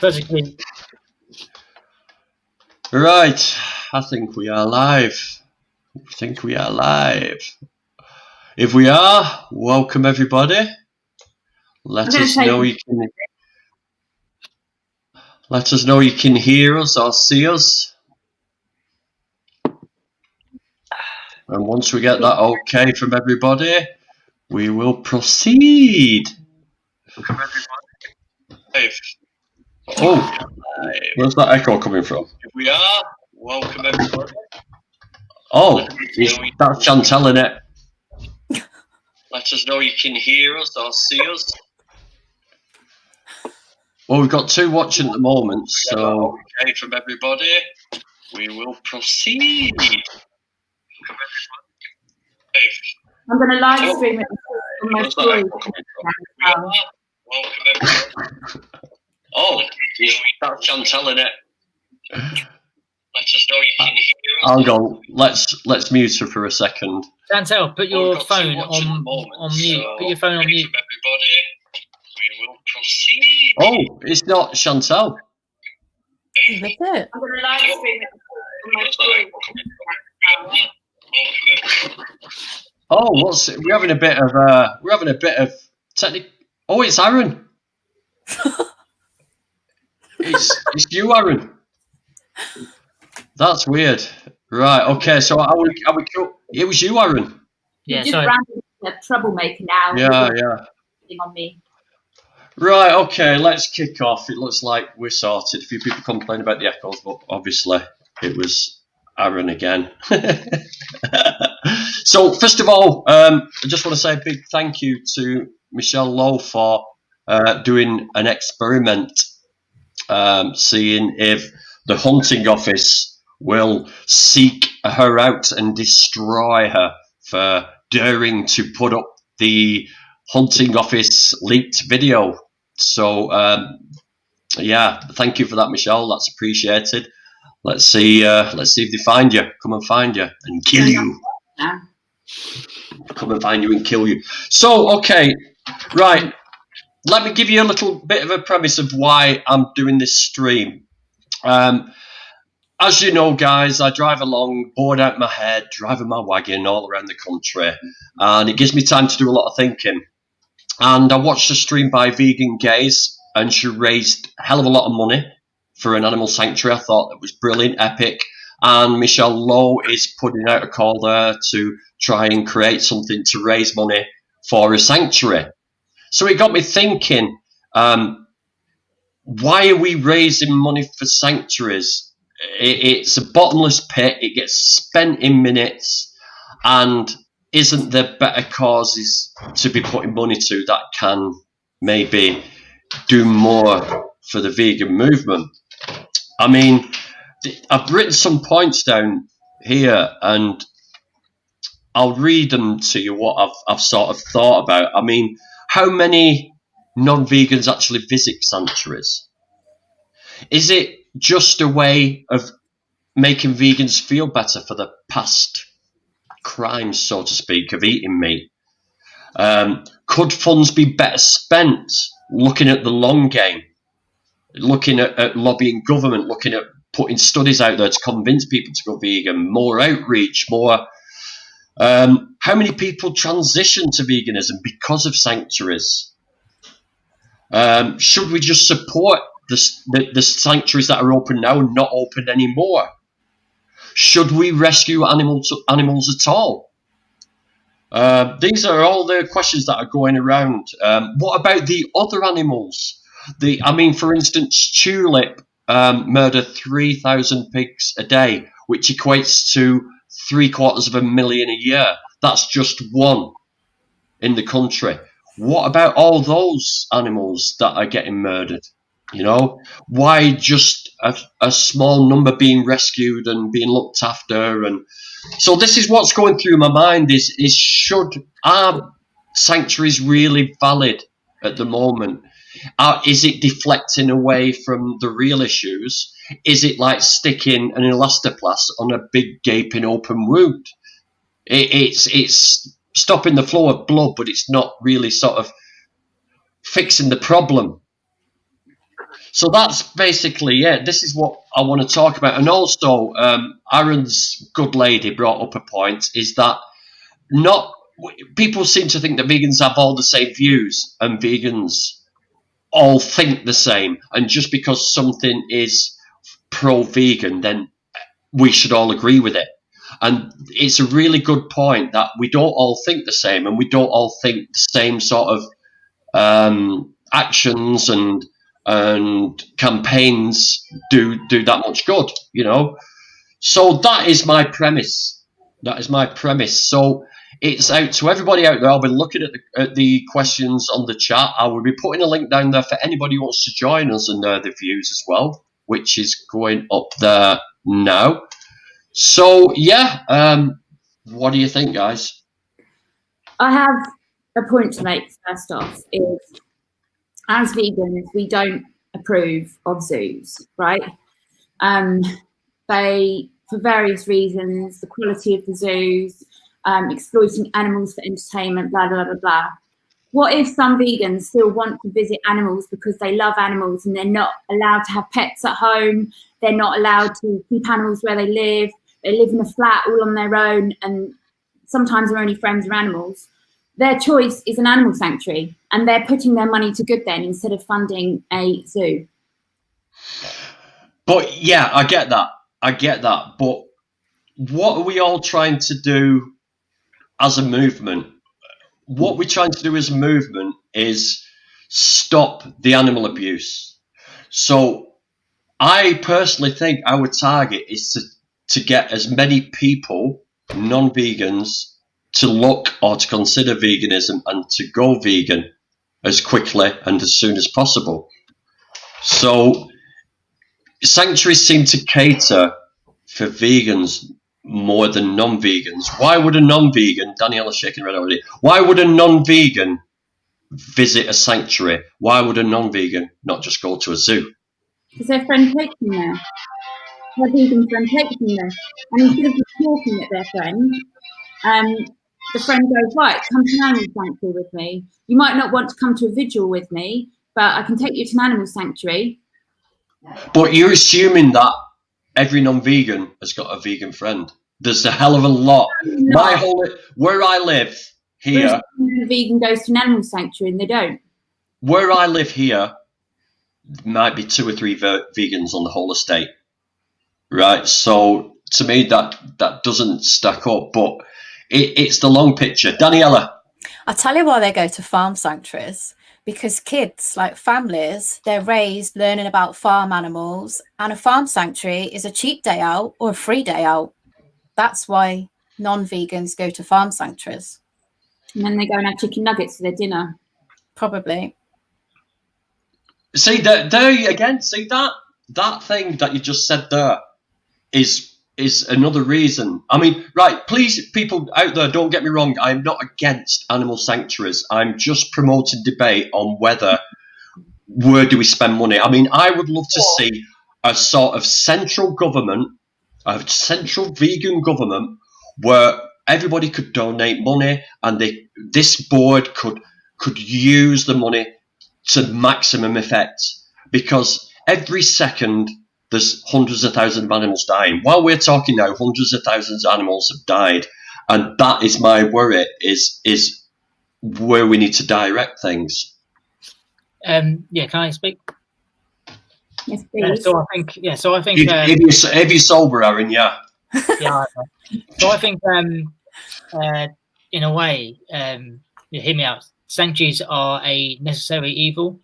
Basically. Right, I think we are live. If we are, welcome everybody. Let us know you can hear us or see us. And once we get that okay from everybody, we will proceed. Oh, where's that echo coming from? If we are, welcome everybody. Oh, that's Chantelle, in it. Let us know you can hear us or see us. Well, we've got two watching at the moment, so okay from everybody, we will proceed. I'm going to live stream it on my story. Welcome everybody. Oh, that's Chantelle, in it. Let us know you can hear us. Hang on, let's mute her for a second. Chantelle, put your phone on mute. So put your phone on mute. Everybody, we will proceed. Oh, it's not Chantelle. That's it. I'm going to live stream it on my story. Oh, we're having a bit of technical. Oh, it's Aaron. it's you, Aaron. That's weird. Right. Okay. So it was you, Aaron. Yeah. Just Sorry. a troublemaker now. Yeah. On me. Right. Okay. Let's kick off. It looks like we're sorted. A few people complain about the echoes, but obviously it was Aaron again. So first of all, I just want to say a big thank you to Michelle Lowe for doing an experiment, seeing if the hunting office will seek her out and destroy her for daring to put up the hunting office leaked video. So yeah, thank you for that, Michelle. That's appreciated. Let's see if they find you. Come and find you and kill you. Come and find you and kill you. So, okay, right. Let me give you a little bit of a premise of why I'm doing this stream. As you know, guys, I drive along, bored out my head, driving my wagon all around the country, and it gives me time to do a lot of thinking. And I watched a stream by Vegan Gaze, and she raised a hell of a lot of money for an animal sanctuary. I thought it was brilliant, epic. And Michelle Lowe is putting out a call there to try and create something to raise money for a sanctuary. So it got me thinking, why are we raising money for sanctuaries? It's a bottomless pit. It gets spent in minutes. And isn't there better causes to be putting money to that can maybe do more for the vegan movement? I mean, I've written some points down here, and I'll read them to you, what I've sort of thought about. I mean, how many non-vegans actually visit sanctuaries? Is it just a way of making vegans feel better for the past crimes, so to speak, of eating meat? Could funds be better spent looking at the long game, looking at lobbying government, looking at putting studies out there to convince people to go vegan, more outreach, more... how many people transition to veganism because of sanctuaries? Should we just support the sanctuaries that are open now and not open anymore? Should we rescue animals at all? These are all the questions that are going around. What about the other animals? For instance, Tulip murder 3,000 pigs a day, which equates to 750,000 a year. That's just one in the country. What about all those animals that are getting murdered? You know, why just a small number being rescued and being looked after? And so this is what's going through my mind: are sanctuaries really valid at the moment? Is it deflecting away from the real issues? Is it like sticking an elastoplast on a big gaping open wound? It's stopping the flow of blood, but it's not really sort of fixing the problem. So that's basically it. This is what I want to talk about. And also, Aaron's good lady brought up a point, is that people seem to think that vegans have all the same views, and vegans all think the same. And just because something is pro-vegan, then we should all agree with it. And it's a really good point that we don't all think the same, and we don't all think the same sort of actions and campaigns do that much good, So that is my premise. So it's out to everybody out there. I'll be looking at the questions on the chat. I will be putting a link down there for anybody who wants to join us and their views as well, which is going up there now. So yeah, what do you think, guys? I have a point to make first off, is as vegans, we don't approve of zoos, right? They, for various reasons, the quality of the zoos, exploiting animals for entertainment, blah, blah, blah, blah. What if some vegans still want to visit animals because they love animals and they're not allowed to have pets at home, they're not allowed to keep animals where they live in a flat all on their own, and sometimes are only friends with animals? Their choice is an animal sanctuary, and they're putting their money to good then instead of funding a zoo. But yeah, I get that. But what are we all trying to do as a movement? What we're trying to do as a movement is stop the animal abuse. So I personally think our target is to get as many people, non-vegans, to look or to consider veganism and to go vegan as quickly and as soon as possible. So sanctuaries seem to cater for vegans more than non-vegans. Why would a non-vegan, Daniela's shaking her head already, why would a non-vegan visit a sanctuary? Why would a non-vegan not just go to a zoo? Because their friend takes them there. Their vegan friend takes them there. And instead of just talking at their friend, the friend goes, right, come to an animal sanctuary with me. You might not want to come to a vigil with me, but I can take you to an animal sanctuary. But you're assuming that every non-vegan has got a vegan friend. There's a hell of a lot. Where I live here, the vegan goes to an animal sanctuary and they don't. Where I live here, might be 2 or 3 vegans on the whole estate, right? So to me, that doesn't stack up. But it's the long picture. Daniela, I'll tell you why they go to farm sanctuaries. Because kids, like families, they're raised learning about farm animals, and a farm sanctuary is a cheap day out or a free day out. That's why non-vegans go to farm sanctuaries. And then they go and have chicken nuggets for their dinner. Probably. See, there again, see that thing that you just said there is another reason. I mean, right, please, people out there, don't get me wrong, I'm not against animal sanctuaries. I'm just promoting debate on where do we spend money. I mean, I would love to see a sort of central government, a central vegan government, where everybody could donate money and this board could use the money to maximum effect, because every second there's hundreds of thousands of animals dying. While we're talking now, hundreds of thousands of animals have died, and that is my worry, is where we need to direct things. Can I speak? Yes, please. So I think if you're sober, Aaron, yeah. Yeah. So I think in a way, hear me out. Sanctuaries are a necessary evil,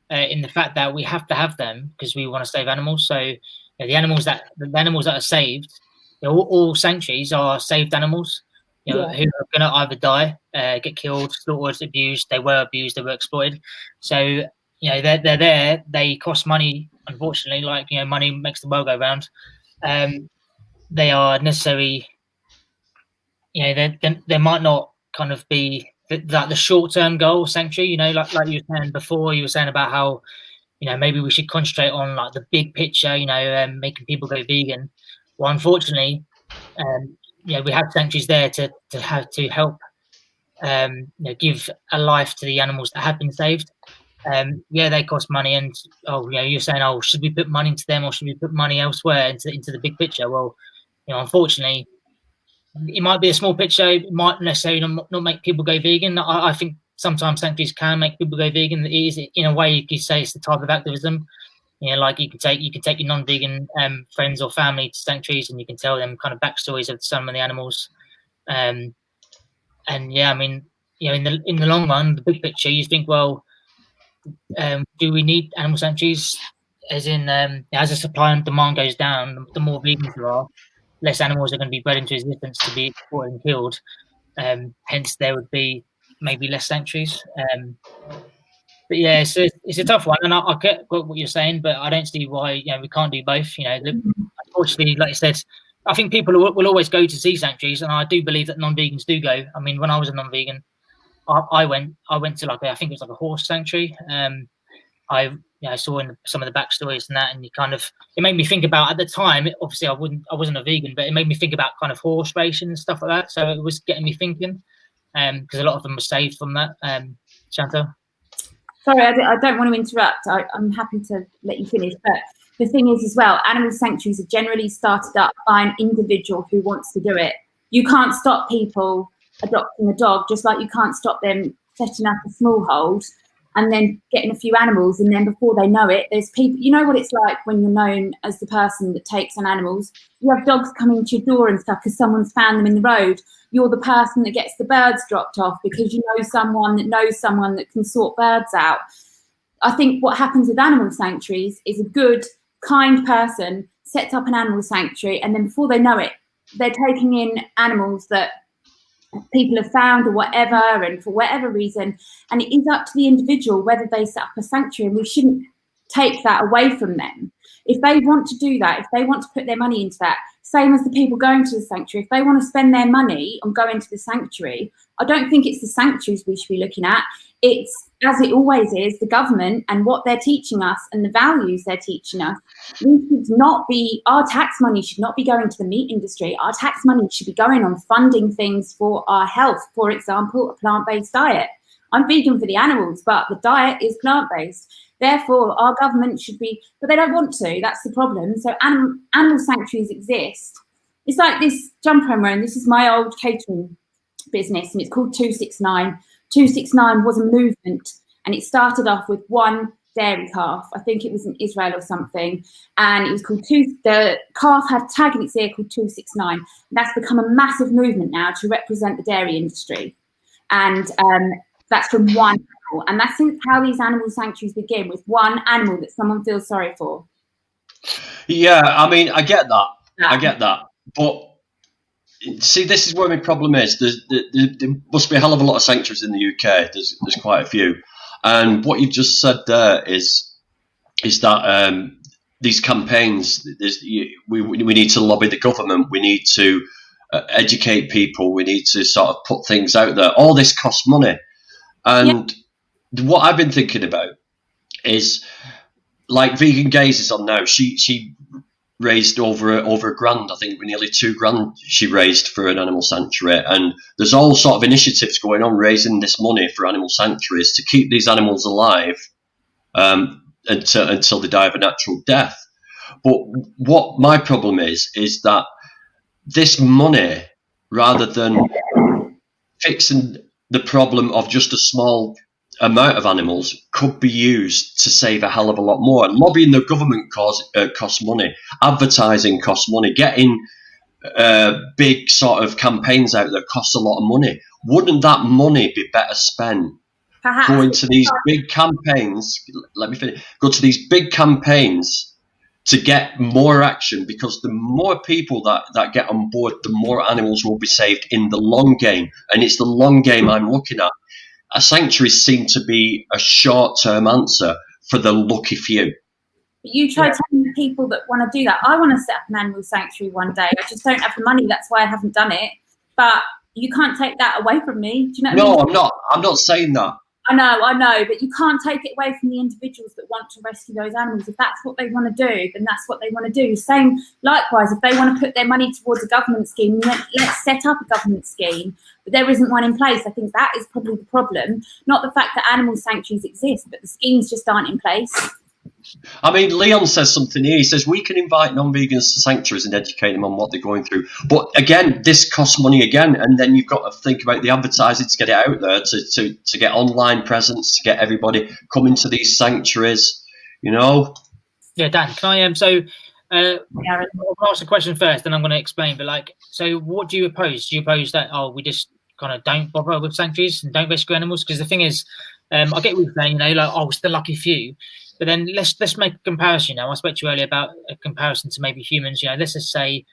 in the fact that we have to have them because we want to save animals. So the animals that are saved, all sanctuaries are saved animals. Who are going to either die, get killed, slaughtered, abused. They were exploited. So they're there. They cost money. Unfortunately, like money makes the world go round. They are necessary. They might not kind of be the short-term goal sanctuary, like you were saying before. You were saying about how maybe we should concentrate on like the big picture, making people go vegan. Well, unfortunately, we have sanctuaries there to help give a life to the animals that have been saved. yeah, they cost money, and you're saying, should we put money into them or should we put money elsewhere into the big picture? Well, unfortunately, it might be a small picture. It might necessarily not make people go vegan. I think sometimes sanctuaries can make people go vegan. It is, in a way, you could say it's the type of activism. Like you can take your non-vegan friends or family to sanctuaries, and you can tell them kind of backstories of some of the animals. And yeah, I mean, in the long run, the big picture, you think, well, do we need animal sanctuaries? As in, as the supply and demand goes down, the more vegans there are, less animals are going to be bred into existence to be exported and killed. Hence, there would be maybe less sanctuaries. But yeah, it's a tough one, and I get what you're saying, but I don't see why we can't do both. Unfortunately, like I said, I think people will always go to see sanctuaries, and I do believe that non-vegans do go. I mean, when I was a non-vegan, I went to I think it was like a horse sanctuary. I saw in some of the backstories and that, and it made me think about, at the time, obviously I wasn't a vegan, but it made me think about kind of horse racing and stuff like that. So it was getting me thinking, because a lot of them were saved from that. Chantelle? Sorry, I don't want to interrupt. I'm happy to let you finish, but the thing is as well, animal sanctuaries are generally started up by an individual who wants to do it. You can't stop people adopting a dog, just like you can't stop them setting up a small hold and then getting a few animals, and then before they know it, there's people. You know what it's like when you're known as the person that takes on animals. You have dogs coming to your door and stuff because someone's found them in the road. You're the person that gets the birds dropped off because you know someone that can sort birds out. I think what happens with animal sanctuaries is a good, kind person sets up an animal sanctuary, and then before they know it, they're taking in animals that people have found or whatever, and for whatever reason, and it is up to the individual whether they set up a sanctuary, and we shouldn't take that away from them. If they want to do that, if they want to put their money into that, same as the people going to the sanctuary, if they want to spend their money on going to the sanctuary, I don't think it's the sanctuaries we should be looking at. It's, as it always is, the government and what they're teaching us and the values they're teaching us. Our tax money should not be going to the meat industry. Our tax money should be going on funding things for our health. For example, a plant-based diet. I'm vegan for the animals, but the diet is plant-based. Therefore, our government should be, but they don't want to. That's the problem. So animal sanctuaries exist. It's like this jumper I'm wearing. This is my old catering business, and it's called 269. 269 was a movement, and it started off with one dairy calf. I think it was in Israel or something, and it was called the calf had a tag in its ear called 269. And that's become a massive movement now to represent the dairy industry, and that's from one animal. And that's how these animal sanctuaries begin, with one animal that someone feels sorry for. Yeah, I mean, I get that. Yeah. I get that, but see, this is where my problem is. There must be a hell of a lot of sanctuaries in the UK. There's quite a few, and what you've just said there is that these campaigns, we need to lobby the government. We need to educate people. We need to sort of put things out there. All this costs money, and what I've been thinking about is, like, Vegan Gaze is on now. She raised over a grand, I think nearly $2,000 she raised for an animal sanctuary, and there's all sort of initiatives going on raising this money for animal sanctuaries to keep these animals alive until they die of a natural death. But what my problem is that this money, rather than fixing the problem of just a small amount of animals, could be used to save a hell of a lot more. Lobbying the government costs money. Advertising costs money. Getting big sort of campaigns out there costs a lot of money. Wouldn't that money be better spent going to these big campaigns? Let me finish. Go to these big campaigns to get more action, because the more people that get on board, the more animals will be saved in the long game. And it's the long game I'm looking at. A sanctuary seem to be a short-term answer for the lucky few. But you try telling the people that want to do that. I want to set up an animal sanctuary one day. I just don't have the money. That's why I haven't done it. But you can't take that away from me. Do you know what I mean? No, I'm not saying that. I know, but you can't take it away from the individuals that want to rescue those animals. If that's what they want to do, then that's what they want to do. Same, likewise, if they want to put their money towards a government scheme, let's set up a government scheme. But there isn't one in place. I think that is probably the problem. Not the fact that animal sanctuaries exist, but the schemes just aren't in place. I mean, Leon says something here. He says we can invite non-vegans to sanctuaries and educate them on what they're going through. But again, this costs money again, and then you've got to think about the advertising to get it out there, to get online presence, to get everybody coming to these sanctuaries. You know. Yeah, Dan. Can I I'll ask a question first, then I'm going to explain. But like, so what do you oppose? Do you oppose that? Oh, we just kind of don't bother with sanctuaries and don't rescue animals? Because the thing is, I get what you're saying. You know, like, oh, it's the lucky few. But then let's make a comparison now. I spoke to you earlier about a comparison to maybe humans. You know, let's just say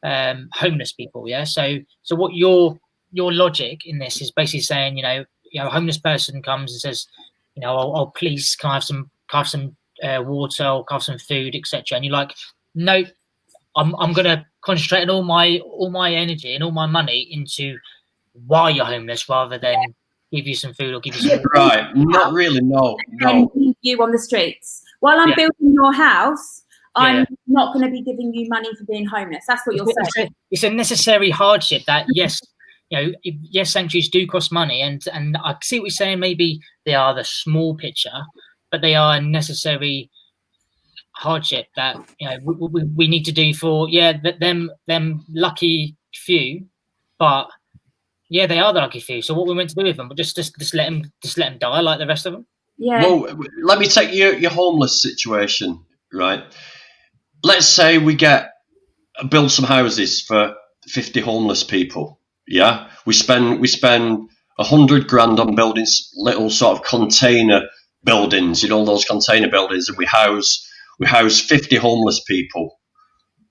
homeless people. Yeah. So what your logic in this is basically saying, you know, a homeless person comes and says, you know, oh please, can I have some water, or can I have some food, etc. And you're like, no, I'm gonna concentrate on all my energy and all my money into why you're homeless rather than give you some food or give you some right. Not really, no. And leave you on the streets. While I'm building your house, I'm not going to be giving you money for being homeless. That's what you're saying. It's a necessary hardship that, yes, you know, yes, sanctuaries do cost money, and I see what you're saying. Maybe they are the small picture, but they are a necessary hardship that, you know, we need to do for them lucky few, but yeah, they are the lucky few. So what we meant to do with them? But just let them die like the rest of them. Yeah. Well, let me take your homeless situation, right? Let's say we build some houses for 50 homeless people. Yeah, we spend $100,000 on building little sort of container buildings. You know, those container buildings, and we house 50 homeless people.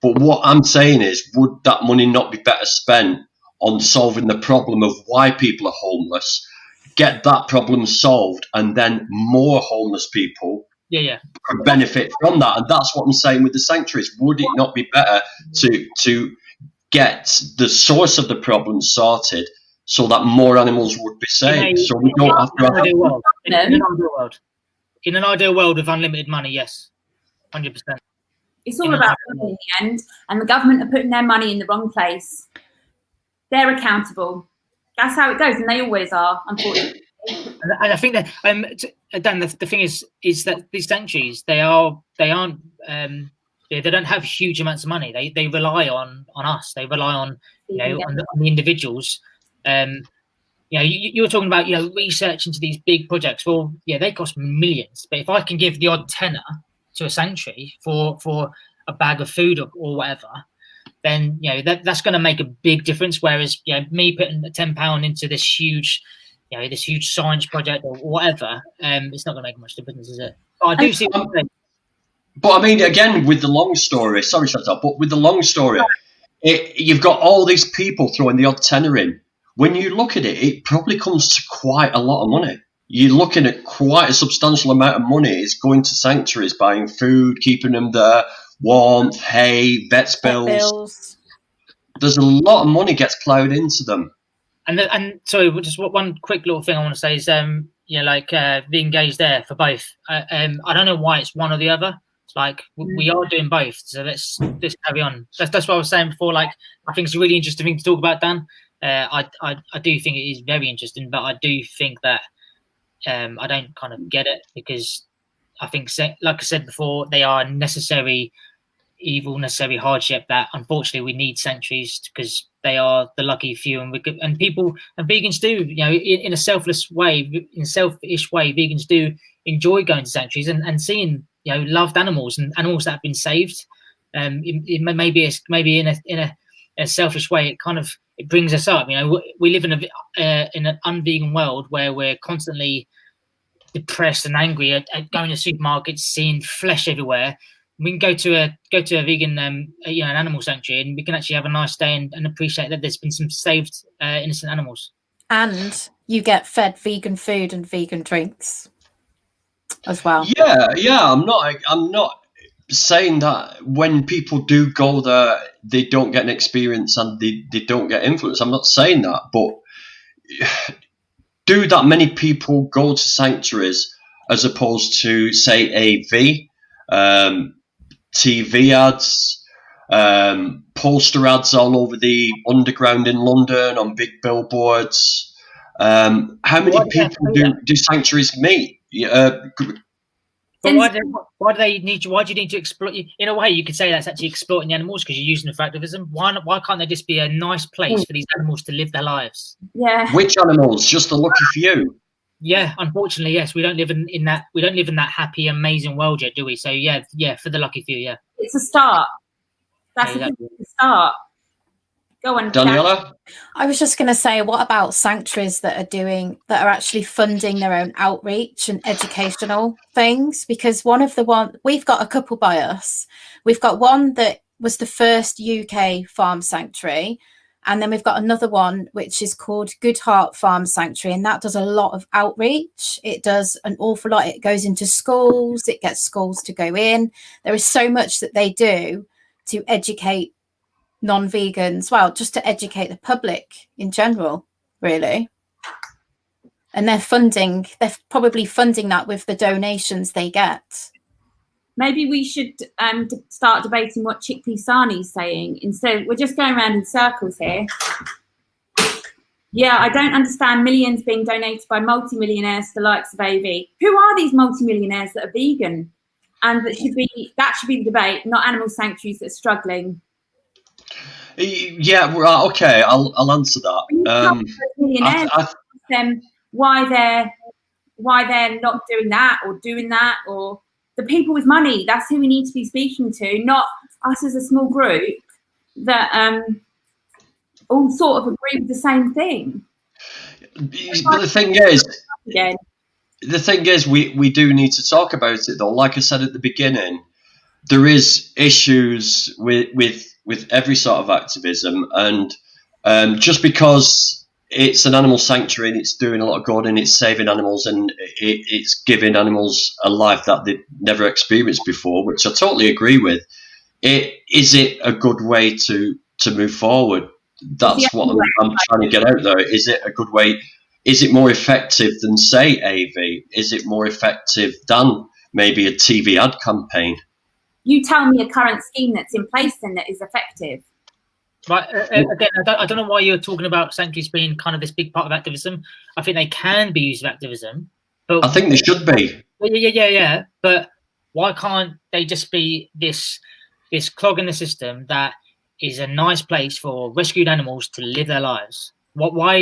But what I'm saying is, would that money not be better spent on solving the problem of why people are homeless, get that problem solved, and then more homeless people could benefit from that? And that's what I'm saying with the sanctuaries. Would it not be better to get the source of the problem sorted so that more animals would be saved? So we don't have to have... In an ideal world with unlimited money, yes, 100%. It's all about money in the end, and the government are putting their money in the wrong place. They're accountable. That's how it goes, and they always are, unfortunately. And I think that Dan, the thing is that these sanctuaries, they don't have huge amounts of money. They rely on us. They rely on on the individuals. You know, you were talking about research into these big projects. Well, yeah, they cost millions. But if I can give the odd tenner to a sanctuary for a bag of food or whatever, then that's going to make a big difference. Whereas me putting £10 into this huge science project or whatever, it's not going to make much difference, is it? But I do see what you're saying. But I mean, again, with the long story, sorry, Chantelle, but with the long story, you've got all these people throwing the odd tenner in. When you look at it, it probably comes to quite a lot of money. You're looking at quite a substantial amount of money. It's going to sanctuaries, buying food, keeping them there, warmth, hay, vets bills. There's a lot of money gets ploughed into them. And sorry, just one quick little thing I want to say is, be engaged there for both. I don't know why it's one or the other. It's like we are doing both, so let's carry on. That's what I was saying before. Like, I think it's a really interesting thing to talk about, Dan. I do think it is very interesting, but I do think that I don't kind of get it, because I think, like I said before, they are a necessary evil, necessary hardship that unfortunately we need sanctuaries, because they are the lucky few, and people and vegans do, in a selfish way, vegans do enjoy going to sanctuaries and seeing loved animals and animals that have been saved. Maybe in a selfish way, it brings us up. We live in an unvegan world where we're constantly depressed and angry at going to supermarkets, seeing flesh everywhere. We can go to a vegan an animal sanctuary, and we can actually have a nice day and appreciate that there's been some saved innocent animals. And you get fed vegan food and vegan drinks as well. Yeah. I'm not saying that when people do go there, they don't get an experience and they don't get influence. I'm not saying that, but do that many people go to sanctuaries as opposed to, say, AV, TV ads, poster ads all over the underground in London on big billboards? How many people do sanctuaries meet? But why do they need you? Why do you need to exploit? In a way, you could say that's actually exploiting the animals because you're using them for activism. Why can't there just be a nice place for these animals to live their lives? Yeah. Which animals? Just the lucky few. Yeah, unfortunately, yes. We don't live in that. We don't live in that happy, amazing world yet, do we? So yeah, for the lucky few, yeah. It's a start. That's a start. Go on, Daniela. I was just going to say, what about sanctuaries that are actually funding their own outreach and educational things? Because we've got a couple by us. We've got one that was the first UK farm sanctuary, and then we've got another one which is called Good Heart Farm Sanctuary, and that does a lot of outreach. It does an awful lot. It goes into schools. It gets schools to go in. There is so much that they do to educate non-vegans, well, just to educate the public in general, really. And they're probably funding that with the donations they get. Maybe we should start debating what Chickpea Sani's saying. Instead, we're just going around in circles here. Yeah, I don't understand millions being donated by multimillionaires to the likes of AV. Who are these multimillionaires that are vegan? And that should be the debate, not animal sanctuaries that are struggling. Yeah, right, okay, I'll answer that. Them why they're not doing that, or the people with money. That's who we need to be speaking to, not us as a small group that all sort of agree with the same thing. But the thing is, we do need to talk about it, though. Like I said at the beginning, there is issues with every sort of activism, and just because it's an animal sanctuary and it's doing a lot of good and it's saving animals and it's giving animals a life that they've never experienced before, which I totally agree with, is it a good way to move forward? That's what I'm trying to get out there. Is it a good way? Is it more effective than, say, AV? Is it more effective than maybe a TV ad campaign? You tell me a current scheme that's in place then that is effective. Right. Again, I don't know why you're talking about sanctuaries being kind of this big part of activism. I think they can be used for activism. But I think they should be. Yeah. But why can't they just be this clog in the system that is a nice place for rescued animals to live their lives? Why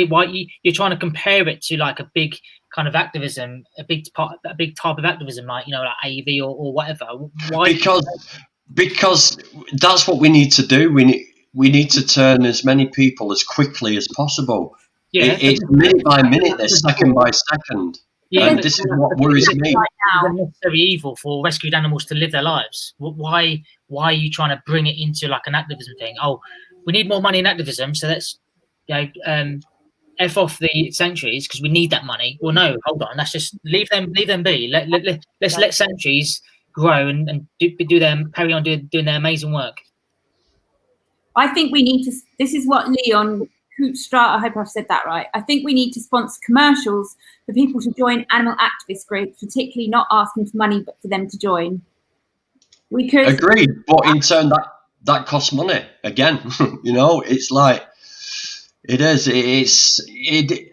you're trying to compare it to like a big kind of activism, a big type of activism, like like AV or whatever? Why? Because that's what we need to do. We need to turn as many people as quickly as possible. Yeah, it's minute by minute, they're second by second. Yeah, and this is what worries me. It's necessary evil for rescued animals to live their lives. Why are you trying to bring it into like an activism thing? Oh, we need more money in activism, so let's F off the sanctuaries because we need that money. Well, no, hold on. Let's just leave them be. Let's let sanctuaries grow and carry on doing their amazing work. I think we need to. This is what Leon Hoopstra, I hope I've said that right. I think we need to sponsor commercials for people to join animal activist groups, particularly not asking for money, but for them to join. We could. Agreed, but in turn that costs money again. It's like. It is.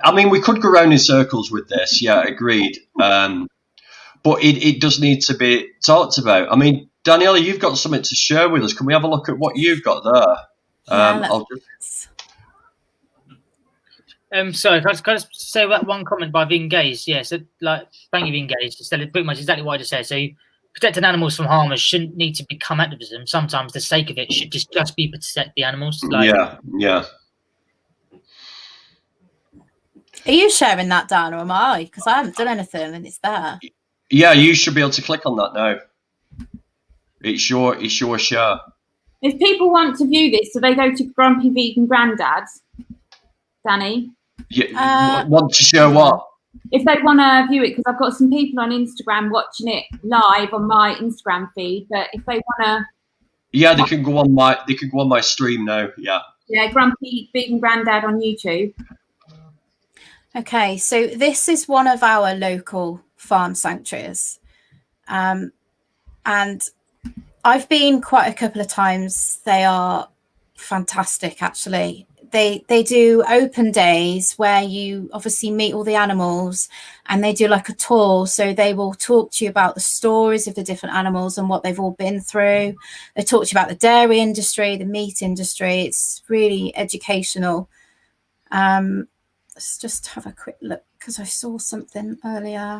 I mean, we could go around in circles with this. Yeah, agreed. But it does need to be talked about. I mean, Daniela, you've got something to share with us. Can we have a look at what you've got there? Sorry, can I just say that one comment by Vegan Gaze? Yeah, so like, thank you, Vegan Gaze. Pretty much exactly what I just said. So, protecting animals from harmers shouldn't need to become activism. Sometimes the sake of it should just be protect the animals. Yeah. Are you sharing that, Dan, or am I? Because I haven't done anything and it's there. Yeah, you should be able to click on that now. It's your share. If people want to view this, do they go to Grumpy Vegan Granddads, Danny? Yeah, want to share what? If they want to view it, because I've got some people on Instagram watching it live on my Instagram feed. But if they want to, yeah, they can go on my stream now. Yeah. Yeah, Grumpy Vegan Grandad on YouTube. Okay, so this is one of our local farm sanctuaries. And I've been quite a couple of times. They are fantastic, actually. They do open days where you obviously meet all the animals, and they do like a tour. So they will talk to you about the stories of the different animals and what they've all been through. They talk to you about the dairy industry, the meat industry. It's really educational. Let's just have a quick look because I saw something earlier.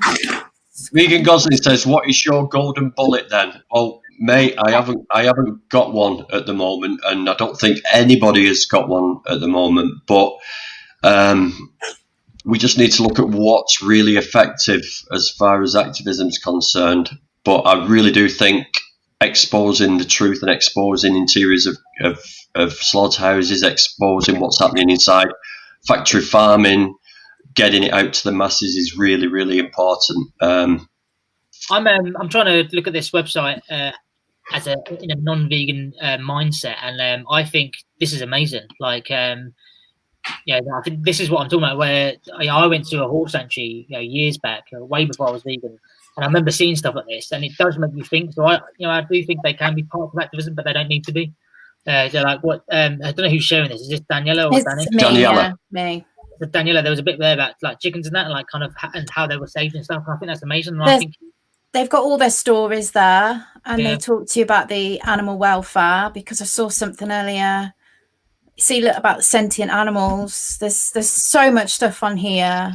Vegan Gosling says, "What is your golden bullet then?" Oh, mate, I haven't got one at the moment, and I don't think anybody has got one at the moment. But we just need to look at what's really effective as far as activism is concerned. But I really do think exposing the truth and exposing interiors of slaughterhouses, exposing what's happening inside factory farming, getting it out to the masses is really, really important. I'm trying to look at this website as in a non-vegan mindset, and I think this is amazing. Like, yeah, I think this is what I'm talking about. Where I went to a horse sanctuary, years back, way before I was vegan, and I remember seeing stuff like this, and it does make you think. So I do think they can be part of activism, but they don't need to be. They're like, what? I don't know who's sharing this. Is this Daniela or Danny? Me, Daniela. Me. Daniela, there was a bit there about like chickens and that, and like kind of and how they were saved and stuff. And I think that's amazing. And I think they've got all their stories there, and they talk to you about the animal welfare. Because I saw something earlier. See, look about sentient animals. There's so much stuff on here.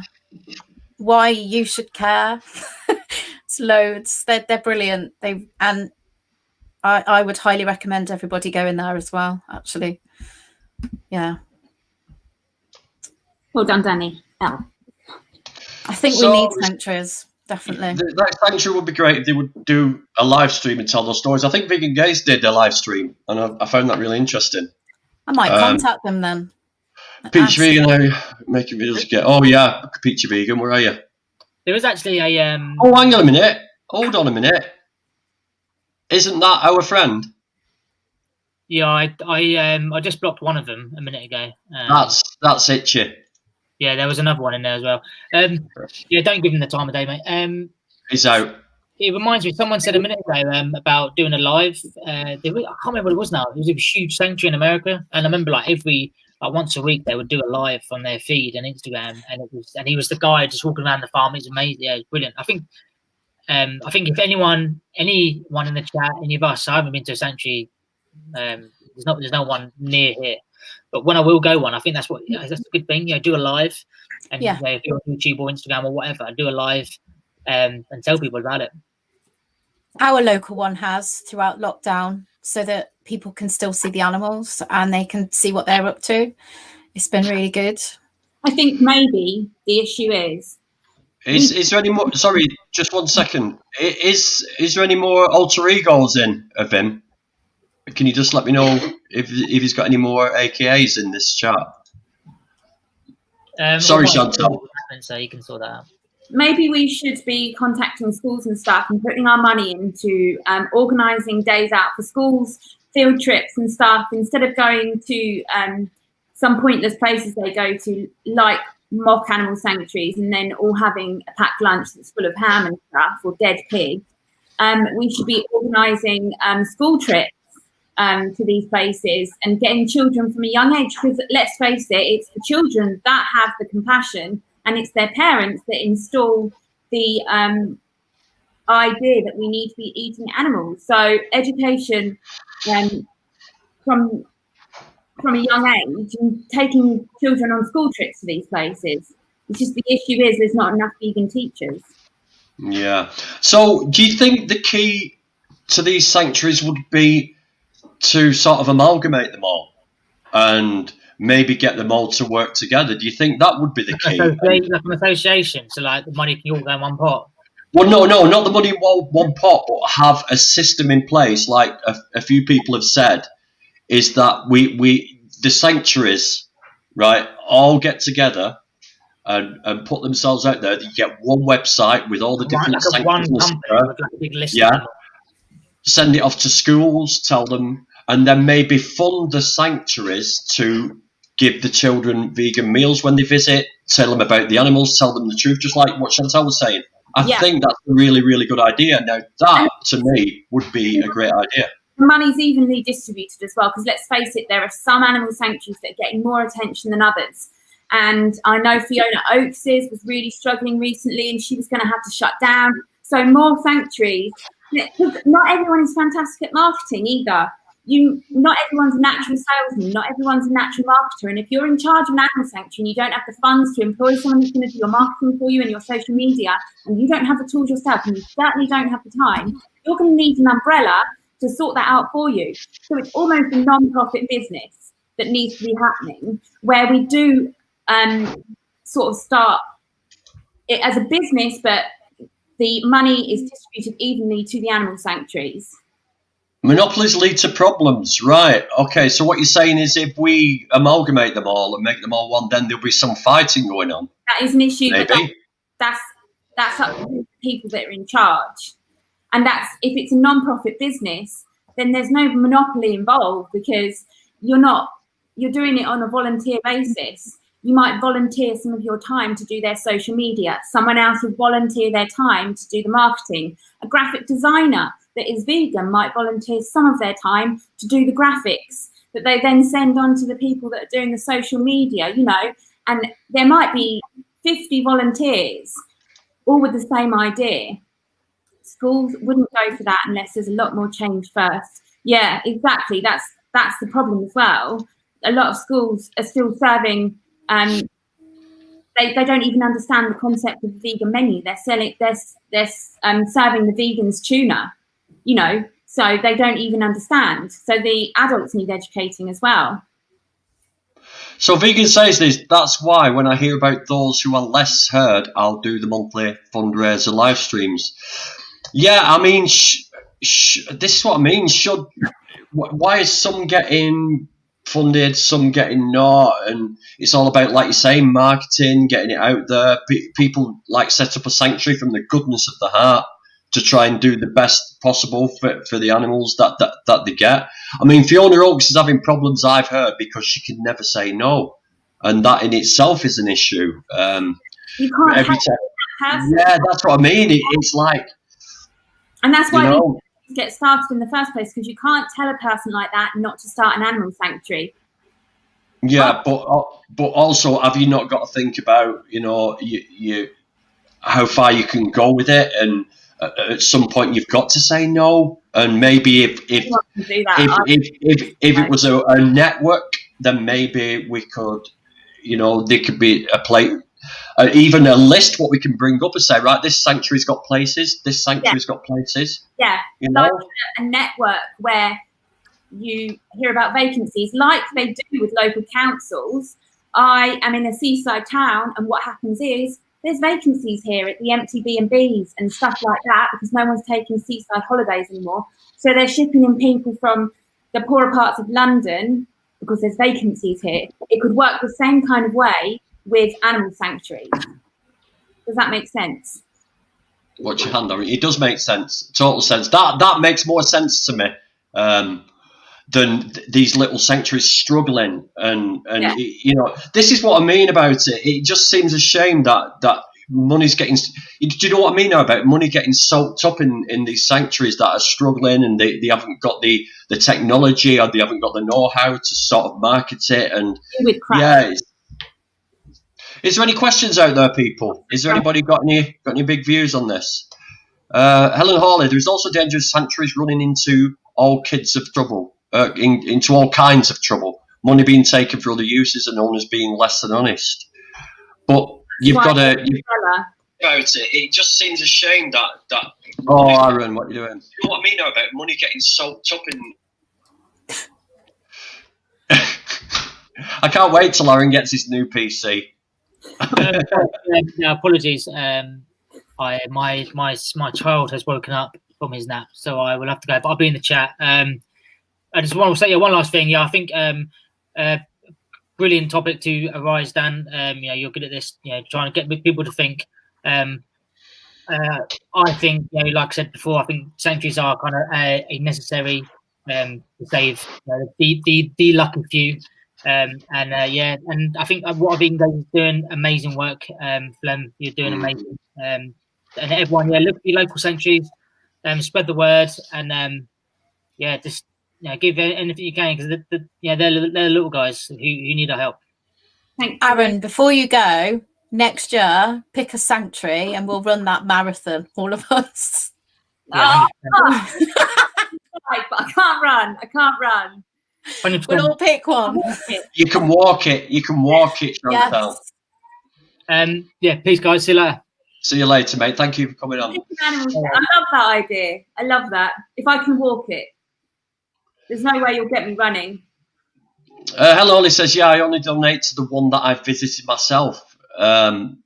Why you should care? It's loads. They're brilliant. I would highly recommend everybody go in there as well. Actually, yeah. Well done, Danny. I think we need sanctuaries, definitely. That sanctuary would be great if they would do a live stream and tell those stories. I think Vegan Gays did a live stream, and I found that really interesting. I might contact them then. Peachy Vegan, making videos again. Oh yeah, Peachy Vegan, where are you? There was actually a. Oh, hang on a minute. Hold on a minute. Isn't that our friend? Yeah, I just blocked one of them a minute ago. That's itchy. Yeah, there was another one in there as well. Yeah, don't give him the time of day, mate. He's out. It reminds me, someone said a minute ago about doing a live. I can't remember what it was now. It was a huge sanctuary in America, and I remember like once a week they would do a live on their feed and Instagram, and he was the guy just walking around the farm. It's amazing. Yeah, it's brilliant. I think if anyone in the chat, any of us, I haven't been to a sanctuary. There's no one near here, but when I will go one, I think that's a good thing. Do a live, and if you're on YouTube or Instagram or whatever, do a live and tell people about it. Our local one has throughout lockdown, so that people can still see the animals and they can see what they're up to. It's been really good. I think maybe the issue is there any more? Sorry, just 1 second. Is there any more alter egos of him? Can you just let me know if he's got any more AKAs in this chat? Sorry, Chantelle. So you can sort that out. Maybe we should be contacting schools and stuff and putting our money into organising days out for schools, field trips and stuff, instead of going to some pointless places they go to, like mock animal sanctuaries, and then all having a packed lunch that's full of ham and stuff or dead pig. We should be organising school trips to these places and getting children from a young age, because let's face it, it's the children that have the compassion, and it's their parents that install the idea that we need to be eating animals. So education from a young age and taking children on school trips to these places. It's just the issue is there's not enough vegan teachers. Yeah. So do you think the key to these sanctuaries would be to sort of amalgamate them all and maybe get them all to work together? Do you think that would be the key? Like an association, so like the money can all go in one pot. Well, no, not the money in one pot, but have a system in place. Like a few people have said, is that the sanctuaries, right, all get together and put themselves out there. You get one website with all the different sanctuaries. One company with like a big list. Yeah. Send it off to schools, tell them, and then maybe fund the sanctuaries to give the children vegan meals when they visit, tell them about the animals, tell them the truth, just like what Chantelle was saying. I think that's a really, really good idea. Now, that, to me, would be a great idea. The money's evenly distributed as well, because let's face it, there are some animal sanctuaries that are getting more attention than others. And I know Fiona Oakes's was really struggling recently, and she was going to have to shut down. So more sanctuaries. Not everyone is fantastic at marketing either. Not everyone's a natural salesman, not everyone's a natural marketer. And if you're in charge of an animal sanctuary and you don't have the funds to employ someone who's going to do your marketing for you and your social media, and you don't have the tools yourself, and you certainly don't have the time, you're going to need an umbrella to sort that out for you. So it's almost a non-profit business that needs to be happening, where we do sort of start it as a business, but the money is distributed evenly to the animal sanctuaries. Monopolies lead to problems, right? Okay, so what you're saying is if we amalgamate them all and make them all one, then there'll be some fighting going on. That is an issue, maybe. But that's up to the people that are in charge. And that's, if it's a non-profit business, then there's no monopoly involved, because you're doing it on a volunteer basis. You might volunteer some of your time to do their social media. Someone else will volunteer their time to do the marketing. A graphic designer that is vegan might volunteer some of their time to do the graphics that they then send on to the people that are doing the social media, and there might be 50 volunteers all with the same idea. Schools wouldn't go for that unless there's a lot more change first. Yeah, exactly. That's the problem as well. A lot of schools are still serving. They don't even understand the concept of the vegan menu. They're serving the vegans tuna, so they don't even understand. So the adults need educating as well. So Vegan Says This, that's why when I hear about those who are less heard, I'll do the monthly fundraiser live streams. Yeah, I mean, this is what I mean. Why is some getting funded, some getting not? And it's all about, like you say, marketing, getting it out there. People set up a sanctuary from the goodness of the heart to try and do the best possible for the animals that they get. I mean, Fiona Oakes is having problems, I've heard, because she can never say no, and that in itself is an issue. You can't every time. Yeah, that's what I mean. It's like, and that's why these get started in the first place, because you can't tell a person like that not to start an animal sanctuary. Yeah, but also, have you not got to think about you how far you can go with it, and at some point you've got to say no. And maybe if it was a network, then maybe we could, there could be a plate, even a list what we can bring up and say, right, this sanctuary's got places, this sanctuary's got places. Yeah, like a network where you hear about vacancies, like they do with local councils. I am in a seaside town, and what happens is there's vacancies here at the empty B&Bs and stuff like that, because no one's taking seaside holidays anymore. So they're shipping in people from the poorer parts of London because there's vacancies here. It could work the same kind of way with animal sanctuaries. Does that make sense? Watch your hand on it. It does make sense. Total sense. That makes more sense to me than these little sanctuaries struggling. And this is what I mean about it. It just seems a shame that money's getting. Do you know what I mean now about money getting soaked up in these sanctuaries that are struggling, and they haven't got the technology, or they haven't got the know-how to sort of market it. And is there any questions out there, people? Is there anybody got any big views on this? Helen Hawley, there's also dangerous sanctuaries running into all kinds of trouble, into all kinds of trouble. Money being taken for other uses and owners being less than honest. But you've got to. About it, it just seems a shame that. Oh, Aaron, what are you doing? You know what I mean now about money getting soaked up in. I can't wait till Aaron gets his new PC. Apologies. My child has woken up from his nap, so I will have to go. But I'll be in the chat. I just want to say one last thing. Yeah, I think brilliant topic to arise, Dan. You're good at this. Trying to get people to think. I think, like I said before, I think sanctuaries are kind of a necessary to save the lucky few. And I think what Vegan Days is doing amazing work. Flem, you're doing amazing. And everyone, look at your local sanctuaries, spread the word, and just give anything you can, because they're little guys who need our help. Thanks, Aaron, before you go, next year, pick a sanctuary and we'll run that marathon, all of us. Yeah, but I can't run. 100%. We'll all pick one. You can walk it. Chantelle. Yes. Peace, guys. See you later. See you later, mate. Thank you for coming on. I love that idea. I love that. If I can walk it, there's no way you'll get me running. Hello, Ollie says, I only donate to the one that I've visited myself. There's...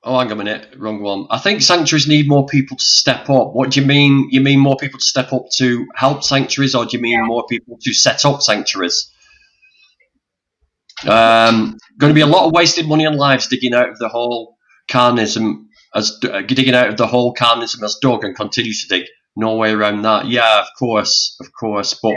Oh, hang on a minute. Wrong one. I think sanctuaries need more people to step up. What do you mean? You mean more people to step up to help sanctuaries, or do you mean more people to set up sanctuaries? Going to be a lot of wasted money and lives digging out of the whole carnism as dug and continues to dig. No way around that. Yeah, of course. But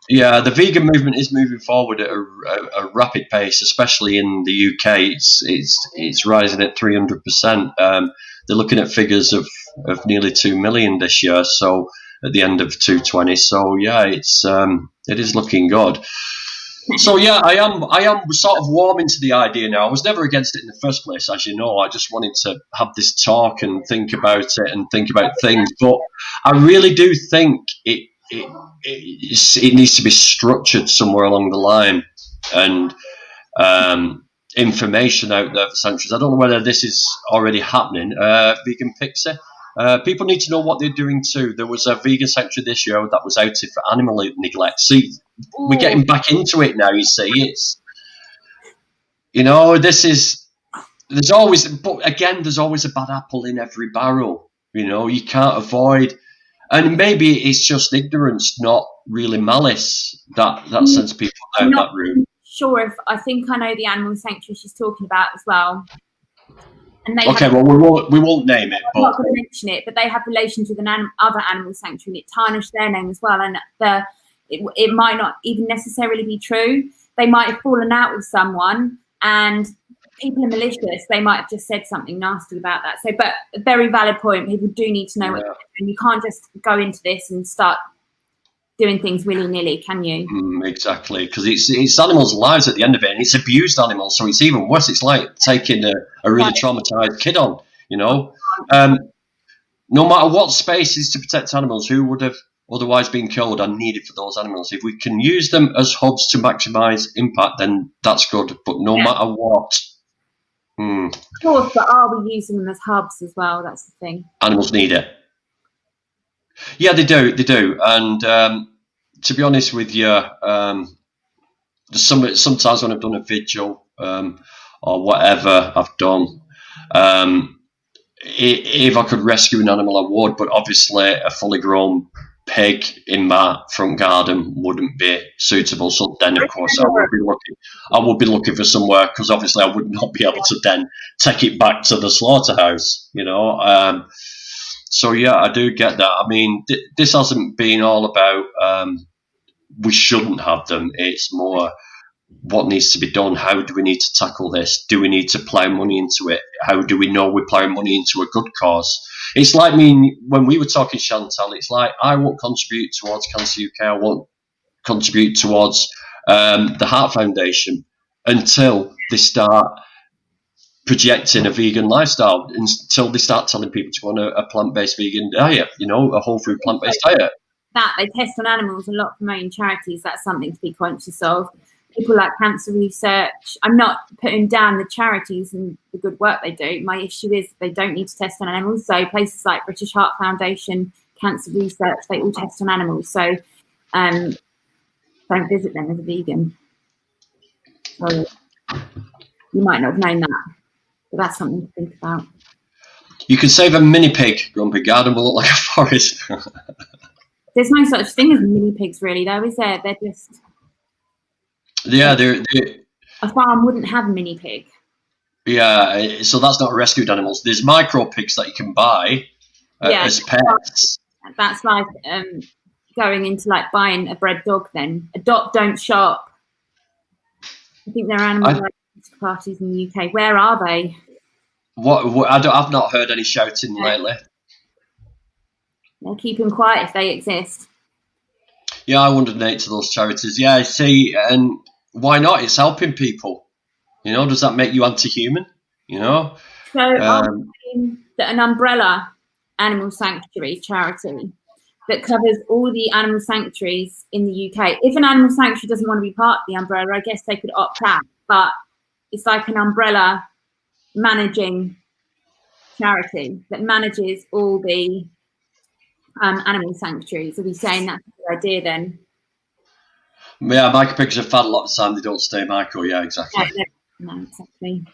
yeah, the vegan movement is moving forward at a rapid pace, especially in the UK. It's rising at 300%. They're looking at figures of nearly 2 million this year. So at the end of 2020. So yeah, it is looking good. So yeah, I am sort of warming to the idea now. I was never against it in the first place, as you know. I just wanted to have this talk and think about it and think about things. But I really do think it needs to be structured somewhere along the line, and information out there for sanctuaries. I don't know whether this is already happening. Vegan Pixie. People need to know what they're doing too. There was a vegan sanctuary this year that was outed for animal neglect. See, we're getting back into it now. You see, there's always a bad apple in every barrel. You can't avoid, and maybe it's just ignorance, not really malice, that sends people down that route. Sure, I think I know the animal sanctuary she's talking about as well. And we won't name it. I'm not going to mention it, but they have relations with other animal sanctuary, and it tarnished their name as well. And it might not even necessarily be true. They might have fallen out with someone, and people are malicious. They might have just said something nasty about that. So, but a very valid point. People do need to know what they're doing. You can't just go into this and start doing things willy-nilly, can you? Exactly, because it's animals' lives at the end of it, and it's abused animals, so it's even worse. It's like taking a really traumatized kid on, No matter what space is to protect animals, who would have otherwise been killed, are needed for those animals. If we can use them as hubs to maximise impact, then that's good, but no matter what. Of course, but are we using them as hubs as well? That's the thing. Animals need it. Yeah, they do. And to be honest with you, sometimes when I've done a vigil or whatever I've done, if I could rescue an animal, I would. But obviously, a fully grown pig in my front garden wouldn't be suitable. So then, of course, I would be looking for somewhere, because obviously I would not be able to then take it back to the slaughterhouse. So yeah, I do get that. I mean, this hasn't been all about we shouldn't have them. It's more what needs to be done. How do we need to tackle this? Do we need to plough money into it? How do we know we're ploughing money into a good cause? It's like when we were talking, Chantelle, it's like I won't contribute towards Cancer UK. I won't contribute towards the Heart Foundation until they start projecting a vegan lifestyle, until they start telling people to go on a plant-based vegan diet, a whole food plant-based diet. That they test on animals a lot from own charities. That's something to be conscious of. People like Cancer Research. I'm not putting down the charities and the good work they do. My issue is they don't need to test on animals. So places like British Heart Foundation, Cancer Research, they all test on animals. So don't visit them as a vegan. So you might not have known that, but that's something to think about. You can save a mini pig. Grumpy garden will look like a forest. There's no such thing as mini pigs, really, though, is there? They're just... Yeah, they're... A farm wouldn't have a mini pig. Yeah, so that's not rescued animals. There's micro pigs that you can buy as pets. That's like going into like buying a bred dog then? Adopt, don't shop. I think there are animal rights parties in the UK. Where are they? I've not heard any shouting lately. They're keeping quiet if they exist. Yeah, I wouldn't donate to those charities. Yeah, I see, and why not? It's helping people. You know, does that make you anti-human? You know. So I'm saying that an umbrella animal sanctuary charity that covers all the animal sanctuaries in the UK. If an animal sanctuary doesn't want to be part of the umbrella, I guess they could opt out. But it's like an umbrella managing charity that manages all the animal sanctuaries. Are we saying that's a good idea then? Yeah, Michael Pickers have had a lot of time. They don't stay, Michael. Yeah, exactly. No, exactly.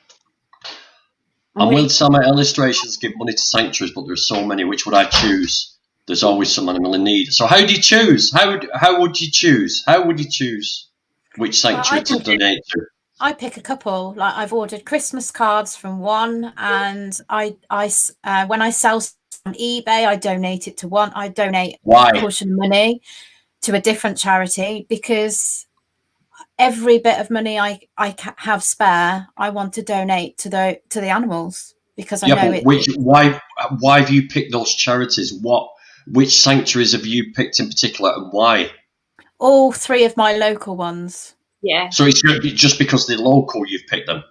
And will some illustrations give money to sanctuaries? But there's so many. Which would I choose? There's always some animal in need. So how do you choose? How would you chouse? How would you choose which sanctuary to donate to? I pick a couple. Like I've ordered Christmas cards from one, and I when I sell on eBay, I donate it to one. I donate a portion of money to a different charity because every bit of money I have spare, I want to donate to the animals because I know it. Why have you picked those charities? Which sanctuaries have you picked in particular, and why? All three of my local ones. Yeah. So it's just because they're local, you've picked them.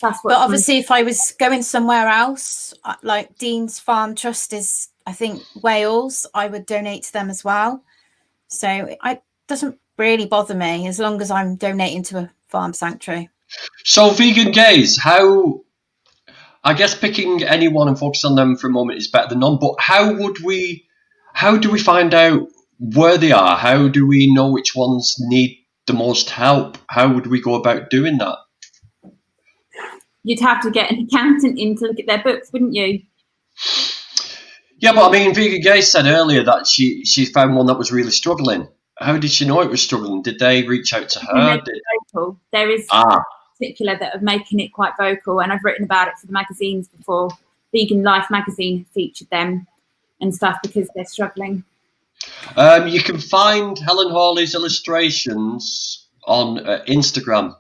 But obviously, if I was going somewhere else, like Dean's Farm Trust is, I think, Wales, I would donate to them as well. So it doesn't really bother me as long as I'm donating to a farm sanctuary. So vegan gays, I guess picking anyone and focusing on them for a moment is better than none. But how do we find out where they are? How do we know which ones need the most help? How would we go about doing that? You'd have to get an accountant in to look at their books, wouldn't you? Yeah, but I mean, Vegan Gay said earlier that she found one that was really struggling. How did she know it was struggling? Did they reach out to her? There is particular that are making it quite vocal, and I've written about it for the magazines before. Vegan Life magazine featured them and stuff because they're struggling. You can find Helen Hawley's illustrations on Instagram.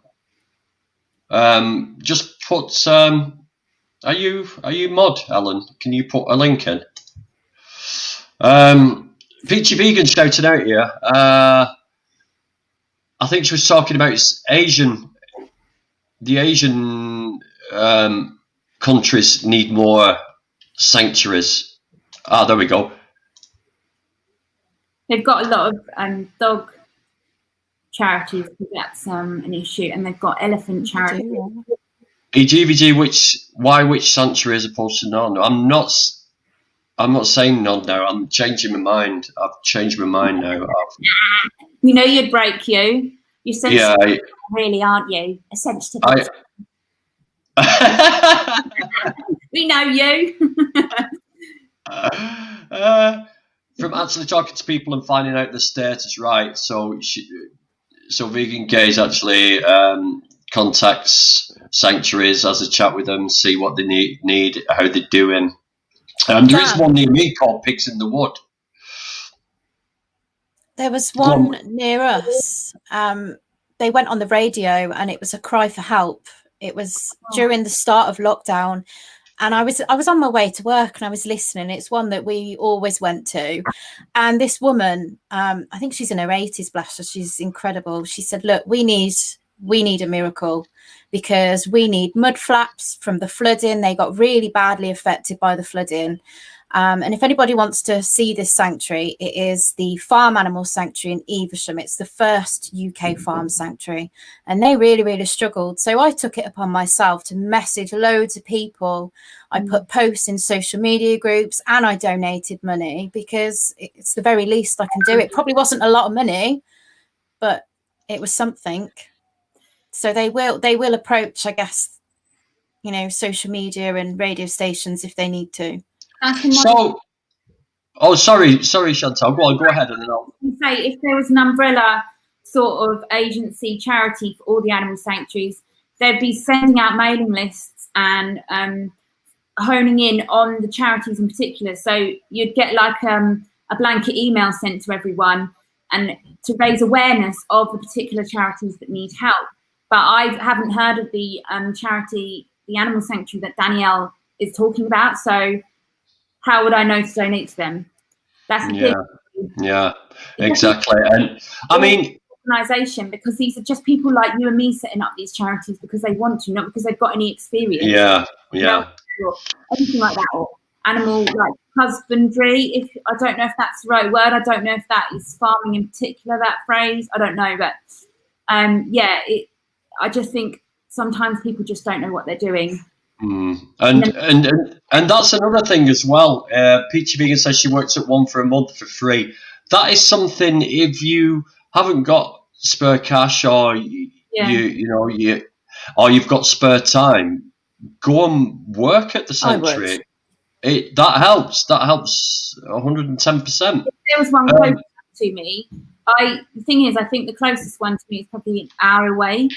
Just put. Are you mod, Helen? Can you put a link in? Peachy Vegan shouted out here. I think she was talking about the Asian countries need more sanctuaries. There we go. They've got a lot of dog charities because that's an issue, and they've got elephant charities. EGVG, which sanctuary as opposed to none? I'm not saying none now. I'm changing my mind. I've changed my mind now. You know you'd break you. You're sensitive, really, aren't you? A sensitive. We know you. From actually talking to people and finding out the status, right? So Vegan Gays actually contacts sanctuaries, has a chat with them, see what they need, how they're doing. There is one near me called Pigs in the Wood. There was one near us. They went on the radio and it was a cry for help. It was during the start of lockdown. And I was on my way to work and I was listening. It's one that we always went to. And this woman, I think she's in her 80s, bless her, she's incredible. She said, look, we need a miracle because we need mud flaps from the flooding. They got really badly affected by the flooding. And if anybody wants to see this sanctuary, it is the Farm Animal Sanctuary in Evesham. It's the first UK farm sanctuary, and they really, really struggled. So I took it upon myself to message loads of people. I put posts in social media groups and I donated money because it's the very least I can do. It probably wasn't a lot of money, but it was something. So they will approach, I guess, social media and radio stations if they need to. So, sorry, Chantelle. Go ahead. And then I'll say if there was an umbrella sort of agency charity for all the animal sanctuaries, they'd be sending out mailing lists and honing in on the charities in particular. So you'd get like a a blanket email sent to everyone and to raise awareness of the particular charities that need help. But I haven't heard of the charity, the animal sanctuary that Danielle is talking about. So how would I know to donate to them? That's the thing. Yeah, exactly. And I mean, organisation, because these are just people like you and me setting up these charities because they want to, not because they've got any experience. Yeah. Or anything like that, or animal like husbandry. If I don't know if that's the right word, I don't know if that is farming in particular, that phrase. I don't know, but I just think sometimes people just don't know what they're doing. And that's another thing as well. Peachy Vegan says she works at one for a month for free. That is something, if you haven't got spare cash or or you've got spare time, go and work at the sanctuary. That helps 110%. If there was one close to me, the thing is, I think the closest one to me is probably an hour away,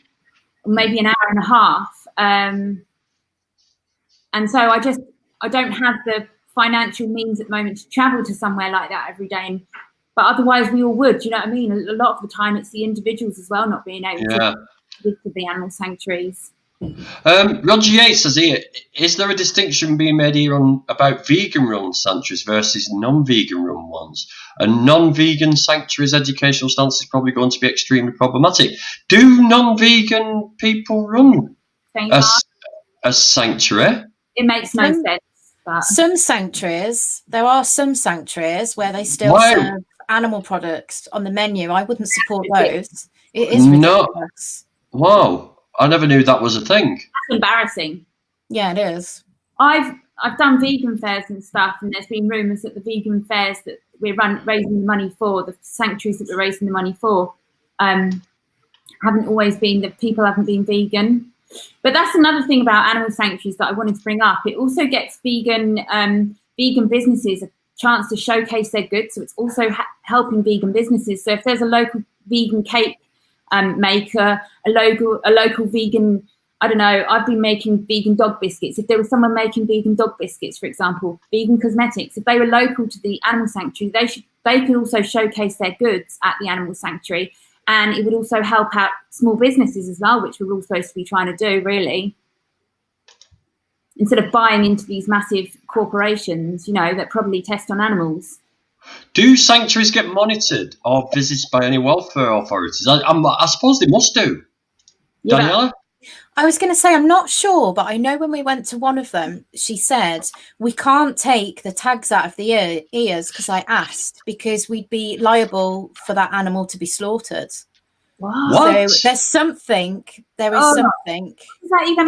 or maybe an hour and a half. And so I don't have the financial means at the moment to travel to somewhere like that every day. But otherwise we all would, you know what I mean? A lot of the time it's the individuals as well not being able to live to the animal sanctuaries. Roger Yates says here, is there a distinction being made here about vegan-run sanctuaries versus non-vegan run ones? A non-vegan sanctuary's educational stance is probably going to be extremely problematic. Do non-vegan people run a sanctuary? It makes no sense. But There are some sanctuaries where they still serve animal products on the menu. I wouldn't support those. It is ridiculous. Wow, I never knew that was a thing. That's embarrassing. Yeah, it is. I've done vegan fairs and stuff, and there's been rumours that the vegan fairs that we're raising the money for, the sanctuaries that we're raising the money for, haven't always been, that people haven't been vegan. But that's another thing about animal sanctuaries that I wanted to bring up. It also gets vegan businesses a chance to showcase their goods. So it's also helping vegan businesses. So if there's a local vegan cake maker, a local vegan, I don't know, I've been making vegan dog biscuits. If there was someone making vegan dog biscuits, for example, vegan cosmetics, if they were local to the animal sanctuary, they could also showcase their goods at the animal sanctuary. And it would also help out small businesses as well, which we're all supposed to be trying to do, really. Instead of buying into these massive corporations, that probably test on animals. Do sanctuaries get monitored or visited by any welfare authorities? I suppose they must do. Yeah. Daniela? I was going to say, I'm not sure, but I know when we went to one of them, she said, we can't take the tags out of the ears because I asked, because we'd be liable for that animal to be slaughtered. What? So there's something, there is something. Is that even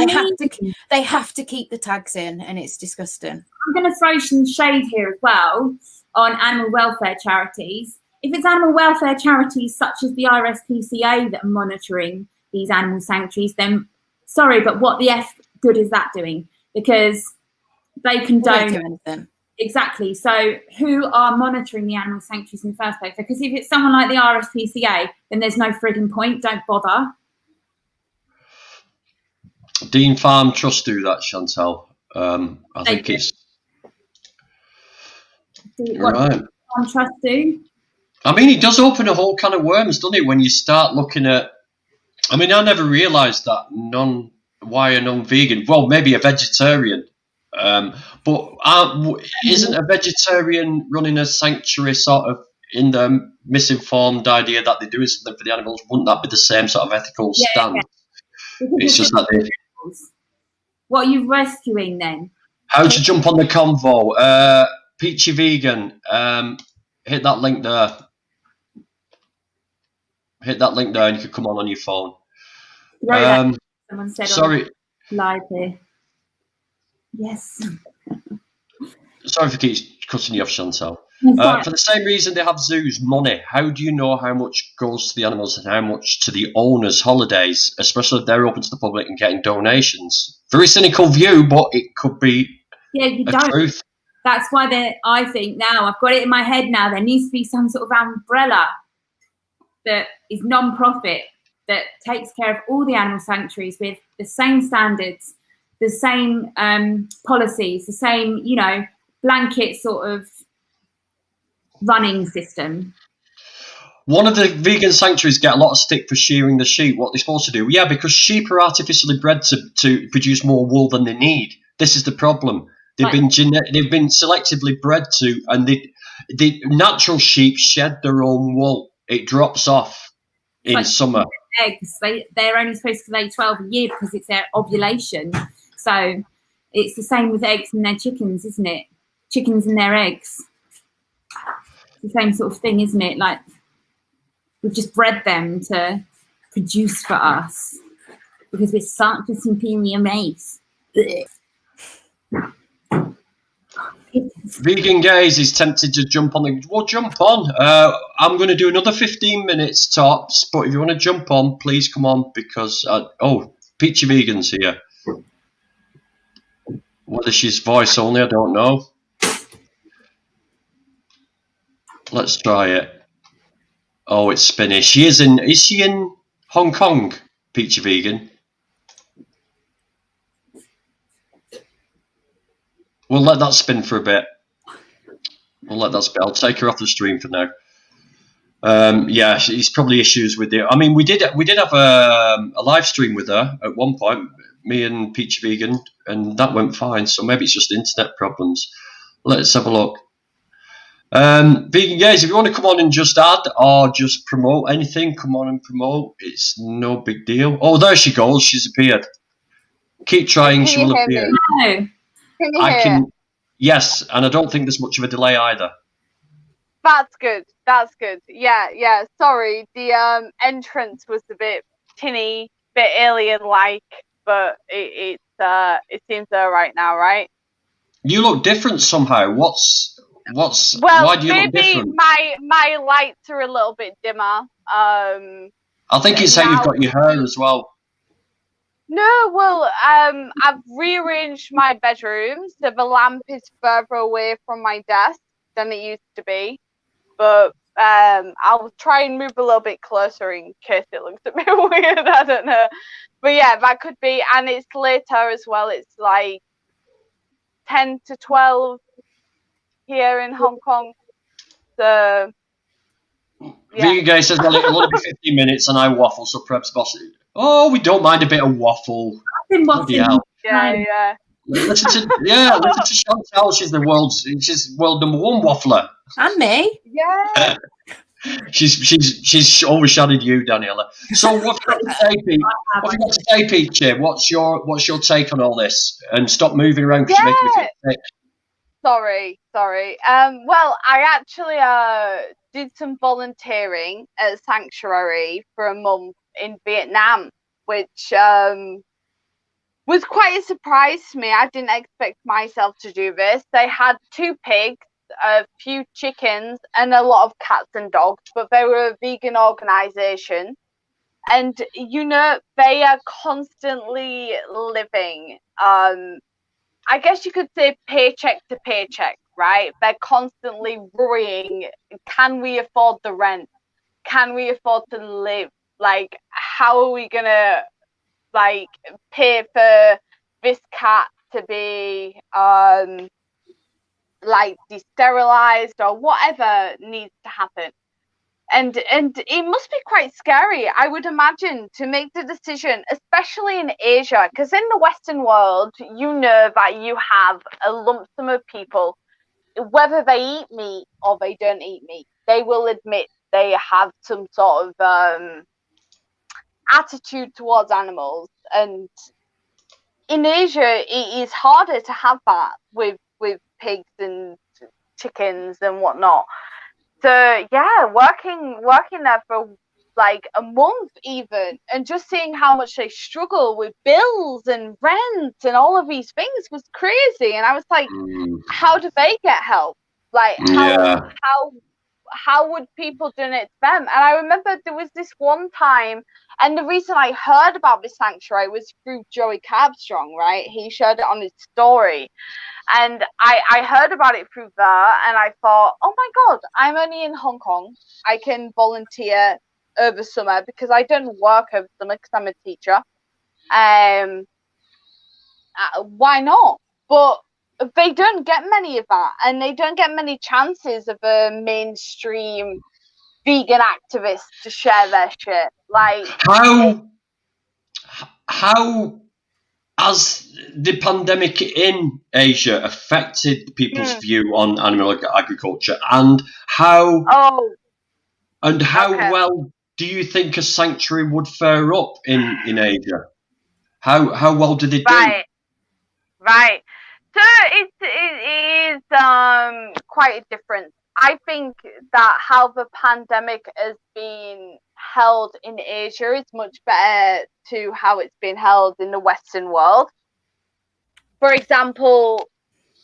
they have to keep the tags in, and it's disgusting. I'm going to throw some shade here as well on animal welfare charities. If it's animal welfare charities such as the RSPCA that are monitoring these animal sanctuaries, then sorry, but what the F good is that doing? Because they condone anything. Exactly. So who are monitoring the animal sanctuaries in the first place? Because if it's someone like the RSPCA, then there's no frigging point. Don't bother. Dean Farm Trust do that, Chantelle. I think it's right. Farm Trust do? I mean, it does open a whole can of worms, doesn't it? When you start looking at, I mean, I never realised that why a non-vegan? Well, maybe a vegetarian. But isn't a vegetarian running a sanctuary sort of in the misinformed idea that they're doing something for the animals? Wouldn't that be the same sort of ethical stance? Yeah. It's just that what are you rescuing then? How to jump on the convo? Peachy Vegan, hit that link there. Hit that link there, and you can come on your phone. Someone said sorry. Live here. Yes. Sorry for cutting you off, Chantelle. For the same reason they have zoos, money. How do you know how much goes to the animals and how much to the owners' holidays, especially if they're open to the public and getting donations? Very cynical view, but it could be truth. That's why I think now, I've got it in my head now, there needs to be some sort of umbrella that is non-profit, that takes care of all the animal sanctuaries with the same standards, the same policies, the same, blanket sort of running system. One of the vegan sanctuaries get a lot of stick for shearing the sheep. What they're supposed to do? Yeah, because sheep are artificially bred to produce more wool than they need. This is the problem. They've been selectively bred to, and the natural sheep shed their own wool. It drops off in summer. Eggs, they're only supposed to lay 12 a year because it's their ovulation. So it's the same with eggs and their chickens, isn't it? Chickens and their eggs. It's the same sort of thing, isn't it? Like, we've just bred them to produce for us because we're such a superior race. Vegan Gaze is tempted to jump on well, jump on. I'm going to do another 15 minutes tops, but if you want to jump on, please come on because Peachy Vegan's here. Whether she's voice only, I don't know. Let's try it. Oh, it's spinning. Is she in Hong Kong, Peachy Vegan? We'll let that spin for a bit. I'll take her off the stream for now. Yeah, she's probably issues with it. I mean, we did have a live stream with her at one point, me and Peachy Vegan, and that went fine. So maybe it's just internet problems. Let's have a look. Vegan guys, if you want to come on and just add or just promote anything, come on and promote. It's no big deal. Oh, there she goes. She's appeared. Keep trying. She will appear. No. I can. Yes, and I don't think there's much of a delay either. That's good. Yeah. Sorry, the entrance was a bit tinny, bit alien-like, but it seems all right now, right? You look different somehow. What's? Well, why do you look different? Maybe my lights are a little bit dimmer. I think it's how you've got your hair as well. No, well, I've rearranged my bedroom, so the lamp is further away from my desk than it used to be. But I'll try and move a little bit closer in case it looks a bit weird. I don't know. But yeah, that could be. And it's later as well. It's like 10 to 12 here in Hong Kong. So, yeah. You guys says, well, it'll only be 15 minutes and I waffle, so perhaps boss. Oh, we don't mind a bit of waffle. I've been waffling. Yeah. Listen to Chantelle. She's world number one waffler. And me. Yeah. She's overshadowed you, Daniela. So what have you got to say, Peachy? What's your take on all this? And stop moving around because you're making me feel sick. Sorry. Well, I actually did some volunteering at a sanctuary for a month in Vietnam, which was quite a surprise to me. I didn't expect myself to do this. They had 2 pigs, a few chickens, and a lot of cats and dogs, but they were a vegan organization. And, they are constantly living, I guess you could say paycheck to paycheck, right? They're constantly worrying, can we afford the rent? Can we afford to live? Like, how are we going to, pay for this cat to be, de-sterilized or whatever needs to happen? And it must be quite scary, I would imagine, to make the decision, especially in Asia, because in the Western world, that you have a lump sum of people, whether they eat meat or they don't eat meat, they will admit they have some sort of attitude towards animals. And in Asia, it is harder to have that with pigs and chickens and whatnot. So yeah, working there for a month even, and just seeing how much they struggle with bills and rent and all of these things was crazy. And I was like, how do they get help? How would people donate to them? And I remember there was this one time, and the reason I heard about this sanctuary was through Joey Carbstrong, right? He shared it on his story. And I heard about it through there, and I thought, oh my God, I'm only in Hong Kong. I can volunteer over summer because I don't work over summer because I'm a teacher. Why not? But they don't get many of that, and they don't get many chances of a mainstream vegan activist to share their shit. Like, how has the pandemic in Asia affected people's view on animal agriculture, and how well do you think a sanctuary would fare up in Asia? How well do they do? Right. So it is quite a difference. I think that how the pandemic has been held in Asia is much better to how it's been held in the Western world. For example,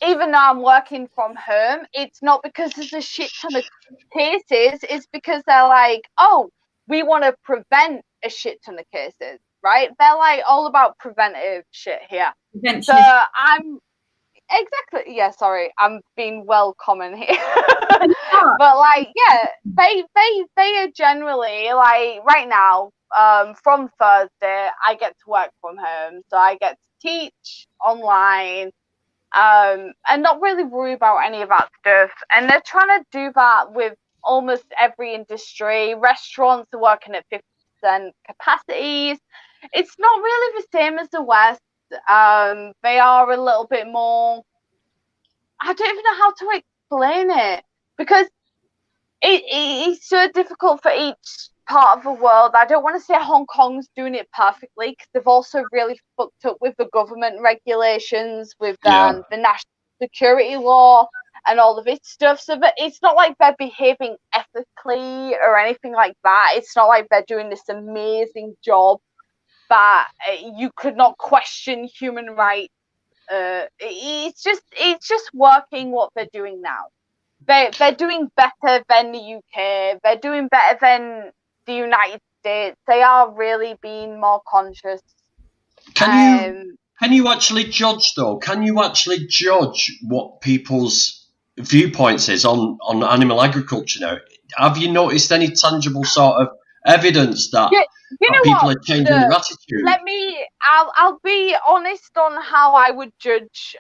even though I'm working from home, it's not because there's a shit ton of cases. It's because they're like, oh, we want to prevent a shit ton of cases, right? They're like all about preventive shit here. So I'm exactly, yeah, sorry, I'm being well common here. But like, yeah, they are generally like right now, from Thursday, I get to work from home. So I get to teach online. And not really worry about any of that stuff. And they're trying to do that with almost every industry. Restaurants are working at 50% capacities. It's not really the same as the West. They are a little bit more, I don't even know how to explain it, because it's so difficult for each part of the world. I don't want to say Hong Kong's doing it perfectly, because they've also really fucked up with the government regulations, with the national security law and all of this stuff. So that it's not like they're behaving ethically or anything like that. It's not like they're doing this amazing job that you could not question human rights. It's just working what they're doing now. They're doing better than the UK. They're doing better than the United States. They are really being more conscious. Can you actually judge though? Can you actually judge what people's viewpoints is on animal agriculture now? Have you noticed any tangible sort of evidence that people are changing their attitude? I'll be honest on how I would judge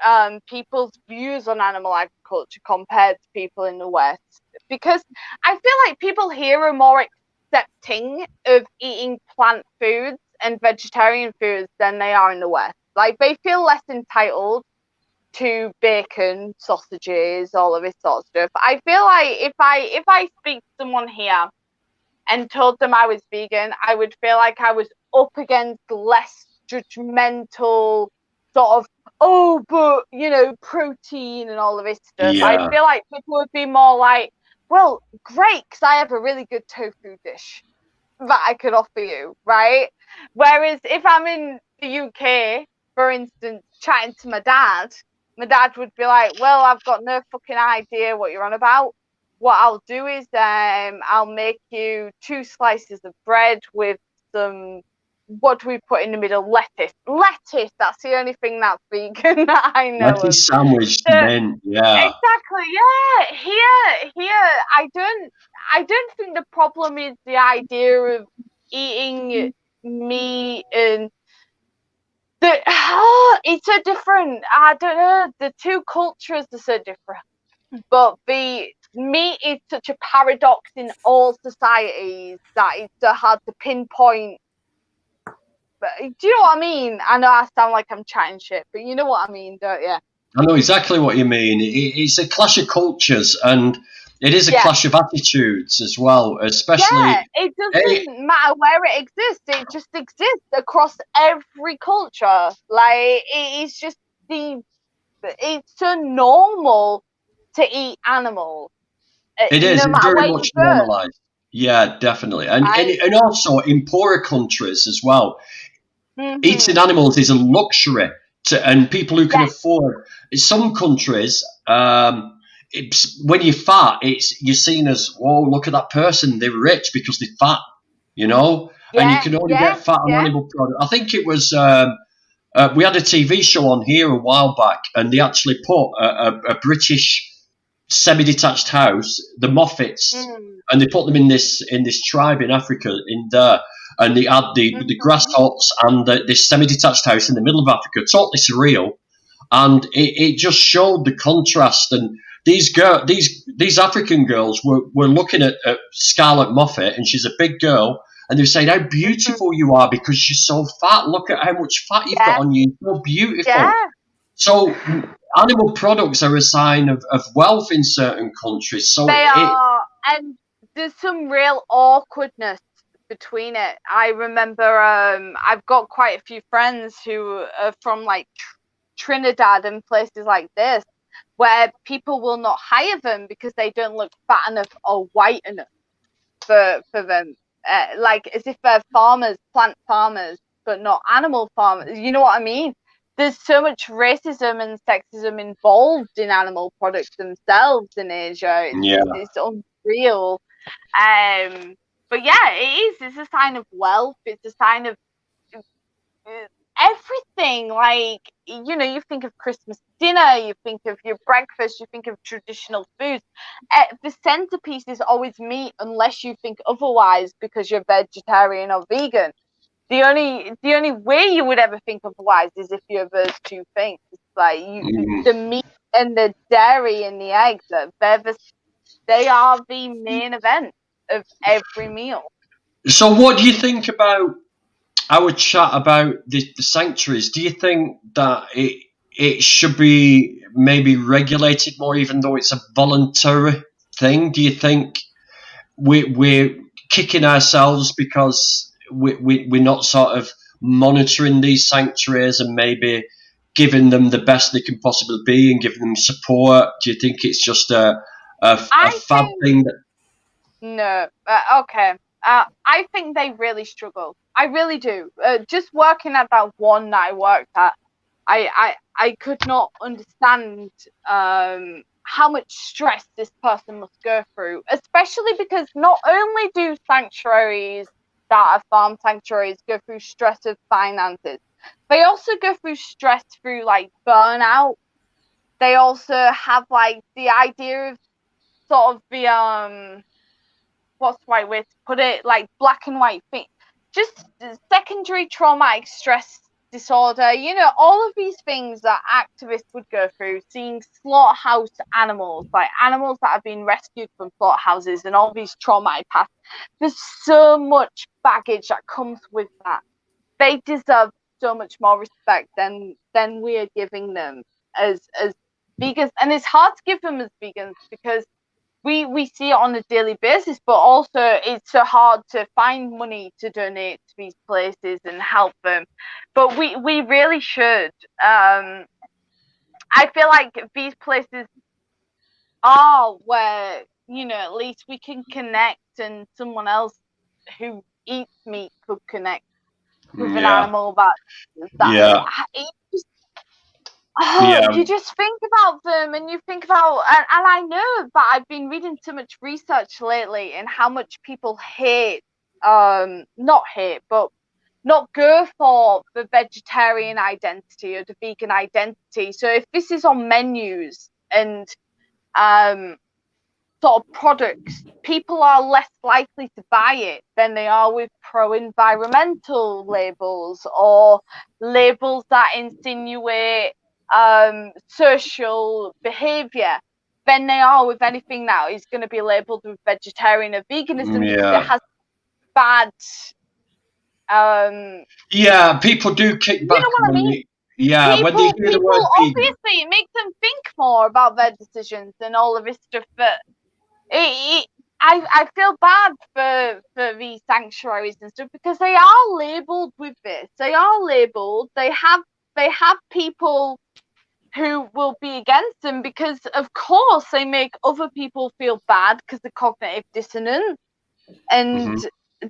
people's views on animal agriculture compared to people in the West, because I feel like people here are more accepting of eating plant foods and vegetarian foods than they are in the West. Like, they feel less entitled to bacon, sausages, all of this sort of stuff. I feel like if I speak to someone here and told them I was vegan, I would feel like I was up against less judgmental sort of, oh, but, you know, protein and all of this stuff. Yeah. I feel like people would be more like, well, great, because I have a really good tofu dish that I could offer you, right? Whereas if I'm in the UK, for instance, chatting to my dad would be like, well, I've got no fucking idea what you're on about. What I'll do is I'll make you 2 slices of bread with some, what do we put in the middle? Lettuce. That's the only thing that's vegan that I know. Lettuce sandwich, then, yeah. Exactly, yeah. Here, I don't think the problem is the idea of eating meat and it's so different. I don't know. The two cultures are so different. But the meat is such a paradox in all societies that it's so hard to pinpoint. But do you know what I mean? I know I sound like I'm chatting shit, but you know what I mean, don't you? I know exactly what you mean. It's a clash of cultures, and it is a clash of attitudes as well, especially... Yeah, it doesn't matter where it exists. It just exists across every culture. Like, it's just it's so normal to eat animals. It is. No It's matter very where much you go. normalised. Yeah, definitely. And also in poorer countries as well, eating animals is a luxury. And people who can afford... Some countries... when you're fat, you're seen as, whoa, look at that person, they're rich because they're fat, you know? And you can only get fat on animal product. I think it was, we had a TV show on here a while back, and they actually put a British semi-detached house, the Moffats, and they put them in this tribe in Africa, in there, and they had the grass huts and this semi-detached house in the middle of Africa, totally surreal. and it just showed the contrast. And these African girls were looking at Scarlett Moffat, and she's a big girl, and they're saying how beautiful you are because you're so fat. Look at how much fat you've got on you. You're so beautiful. Yeah. So animal products are a sign of wealth in certain countries. So they are, and there's some real awkwardness between it. I remember I've got quite a few friends who are from like Trinidad and places like this, where people will not hire them because they don't look fat enough or white enough for them. Like as if they're farmers, plant farmers, but not animal farmers. You know what I mean? There's so much racism and sexism involved in animal products themselves in Asia. It's unreal. But yeah, it is. It's a sign of wealth. It's a sign of everything. Like, you know, you think of Christmas dinner, you think of your breakfast, you think of traditional foods. The centerpiece is always meat, unless you think otherwise because you're vegetarian or vegan. The only way you would ever think otherwise is if you have those two things. Like the meat and the dairy and the eggs, they are the main event of every meal. So what do you think about our chat about the sanctuaries? Do you think that it should be maybe regulated more, even though it's a voluntary thing? Do you think we're kicking ourselves because we're not sort of monitoring these sanctuaries and maybe giving them the best they can possibly be and giving them support? Do you think it's just a fab thing? No. Okay. I think they really struggle. I really do. Just working at that one that I worked at, I could not understand how much stress this person must go through, especially because not only do sanctuaries that are farm sanctuaries go through stress of finances, they also go through stress through like burnout. They also have like the idea of sort of the what's the right way to put it, like black and white thing, just secondary traumatic stress disorder, you know, all of these things that activists would go through, seeing slaughterhouse animals, like animals that have been rescued from slaughterhouses and all these traumatic pasts. There's so much baggage that comes with that. They deserve so much more respect than we are giving them as vegans, and it's hard to give them as vegans because we see it on a daily basis, but also it's so hard to find money to donate to these places and help them. But we really should. I feel like these places are where, you know, at least we can connect, and someone else who eats meat could connect with an animal you just think about them, and you think about, and I know that I've been reading so much research lately and how much people hate, not hate, but not go for the vegetarian identity or the vegan identity. So if this is on menus and sort of products, people are less likely to buy it than they are with pro-environmental labels or labels that insinuate social behavior than they are with anything that is going to be labeled with vegetarian or veganism because it has bad people do kick back. You know what I mean? When they hear the word obviously it makes them think more about their decisions and all of this stuff, but I feel bad for these sanctuaries and stuff because they are labelled with this. They are labelled. They have people who will be against them because, of course, they make other people feel bad because of cognitive dissonance and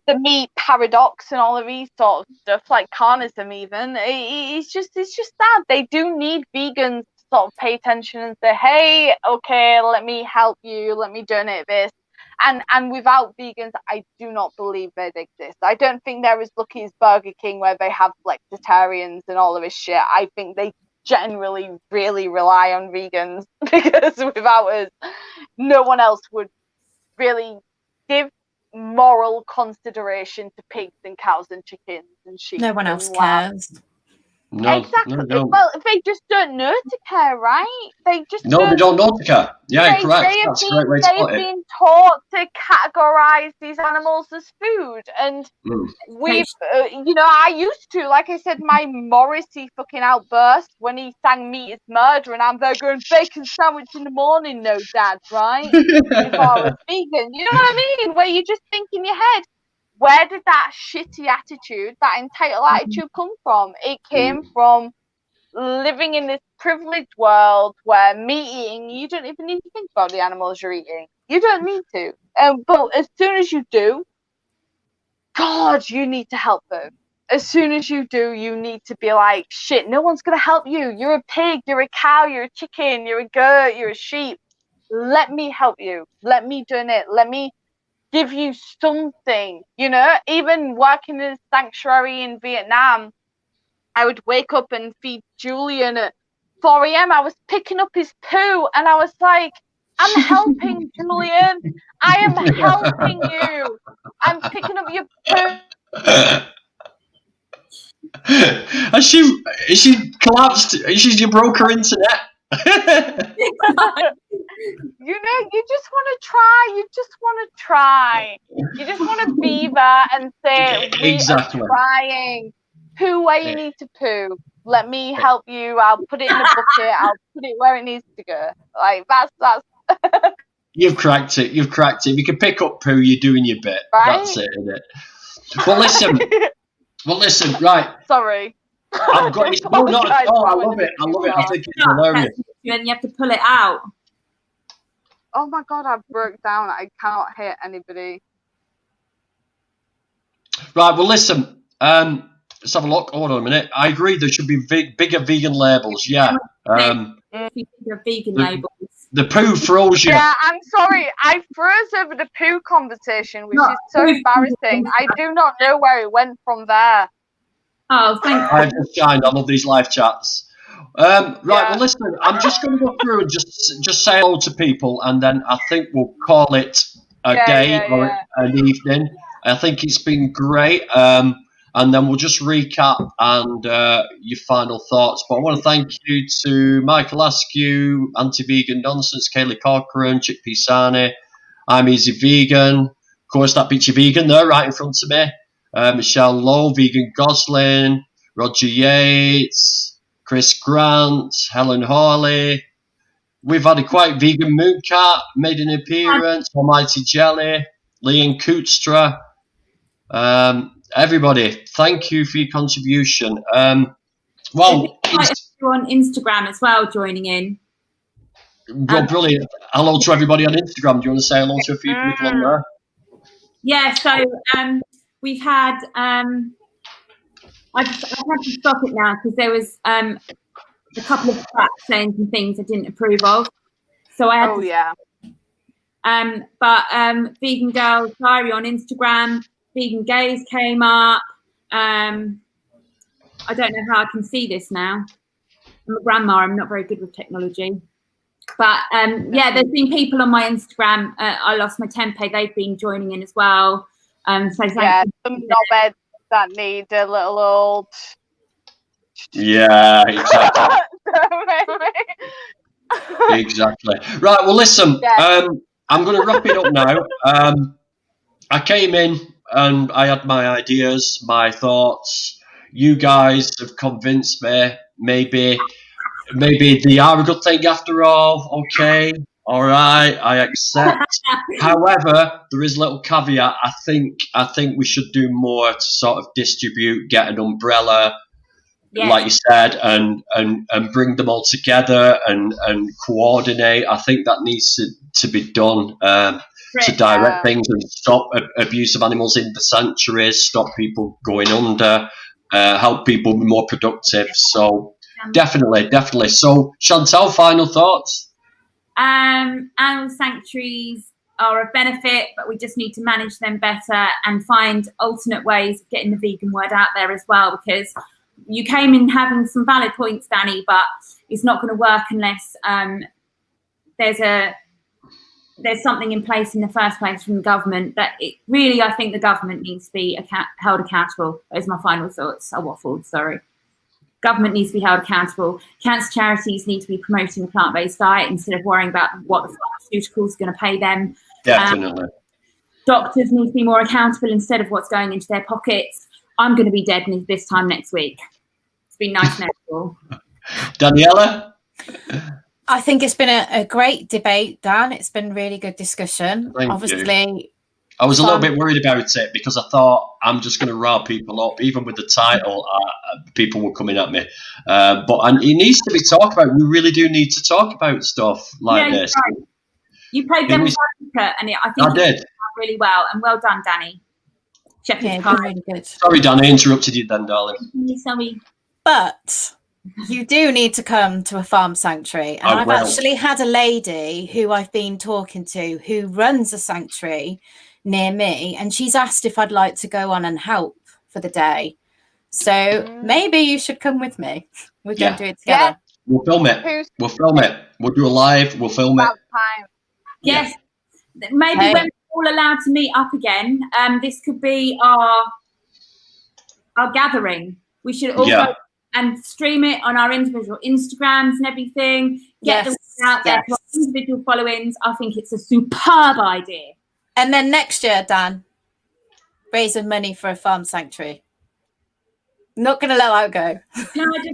the meat paradox and all of these sort of stuff, like carnism even. It's just sad. They do need vegans to sort of pay attention and say, hey, okay, let me help you, let me donate this. And without vegans, I do not believe they'd exist. I don't think they're as lucky as Burger King where they have flexitarians and all of this shit. I think they generally really rely on vegans because without us, no one else would really give moral consideration to pigs and cows and chickens and sheep. No one else cares. No, exactly. no, no. Well, they just don't know to care, right? They just No, they don't know to care. Yeah, correct. That's a great way to they've put it. been taught to categorize these animals as food, and we've, I used to, like I said, my Morrissey fucking outburst when he sang "Meat is Murder," and I'm there going, "Bacon sandwich in the morning, no dad," right? Before I was vegan, you know what I mean? Where you just think in your head, where did that shitty attitude, that entitled attitude come from? It came from living in this privileged world where meat eating, you don't even need to think about the animals you're eating. You don't need to. But as soon as you do, God, you need to help them. As soon as you do, you need to be like, shit, no one's going to help you. You're a pig, you're a cow, you're a chicken, you're a goat, you're a sheep. Let me help you. Let me donate. Let me give you something. Even working in a sanctuary in Vietnam, I would wake up and feed Julian at 4 a.m. I was picking up his poo and I was like, I'm helping Julian. I am helping you. I'm picking up your poo. Is she collapsed? You broke her internet? You just want to try. You just want to try. You just want to be there and say, we are trying. Poo where you need to poo. Let me help you. I'll put it in a bucket. I'll put it where it needs to go. Like, that's You've cracked it. You've cracked it. If you can pick up poo, you're doing your bit. Right? That's it, isn't it? Well, listen. Right. Sorry. I've got it. No, not at all. I love it. I think it's hilarious. And you have to pull it out. Oh my God, I broke down. I cannot hit anybody. Right. Well, listen. Let's have a look. Hold on a minute. I agree. There should be bigger vegan labels. Yeah. Vegan labels. The poo froze you. Yeah, I'm sorry. I froze over the poo conversation, which is so embarrassing. I do not know where it went from there. Oh, thank you. I've just shined. I love these live chats. Right. Well, listen. I'm just going to go through and just say hello to people, and then I think we'll call it a day or an evening. I think it's been great. And then we'll just recap and your final thoughts. But I want to thank you to Michael Askew, Anti-Vegan Nonsense, Kaylee Corcoran, Chick Pisani, I'm Easy Vegan. Of course, that picture vegan there right in front of me. Michelle Lowe, Vegan Goslin, Roger Yates, Chris Grant, Helen Hawley. We've had a quite vegan Mooncat, made an appearance, Almighty Jelly, Leon Kootstra. Everybody, thank you for your contribution. Well, on Instagram as well, joining in. Well, brilliant. Hello to everybody on Instagram. Do you want to say hello to a few people on there? Yeah, so we've had, I've had to stop it now because there was a couple of chats saying some things I didn't approve of. So I had but Vegan Girls Diary on Instagram, Vegan Gays came up. I don't know how I can see this now. I'm a grandma, I'm not very good with technology. But there's been people on my Instagram. I lost my tempe, they've been joining in as well. So some knobheads that need a little old. Yeah, exactly. Exactly. Right, well, listen, I'm going to wrap it up now. I came in and I had my ideas, my thoughts. You guys have convinced me. Maybe they are a good thing after all. Okay, all right, I accept. However, there is a little caveat. I think we should do more to sort of distribute, get an umbrella, like you said, and bring them all together and coordinate. I think that needs to be done. To direct things and stop abuse of animals in the sanctuaries, stop people going under, help people be more productive. So definitely. So Chantelle, final thoughts? Animal sanctuaries are of benefit, but we just need to manage them better and find alternate ways of getting the vegan word out there as well, because you came in having some valid points, Danny, but it's not going to work unless there's something in place in the first place from the government. That I think the government needs to be held accountable. Those are my final thoughts. I waffled, sorry. Government needs to be held accountable. Cancer charities need to be promoting a plant-based diet instead of worrying about what the pharmaceuticals are going to pay them. Definitely. Doctors need to be more accountable instead of what's going into their pockets. I'm going to be dead this time next week. It's been nice knowing you all. Daniela? I think it's been a great debate, Dan. It's been really good discussion. Thank Obviously, you. I was a little bit worried about it because I thought I'm just going to rile people up. Even with the title, people were coming at me. But it needs to be talked about. We really do need to talk about stuff like this. Right. You played devil's advocate, and I think you did really well. And well done, Danny. Really good. Sorry, Dan, I interrupted you then, darling. Sorry. But you do need to come to a farm sanctuary. And I've actually had a lady who I've been talking to who runs a sanctuary near me, and she's asked if I'd like to go on and help for the day. So maybe you should come with me. We're going to do it together. We'll film it. We'll do a live. We'll film it. Yes. Maybe when we're all allowed to meet up again, this could be our gathering. We should all go and stream it on our individual Instagrams and everything. Get the word out there to our individual followings. I think it's a superb idea. And then next year, Dan, raising money for a farm sanctuary. Not going to let that go.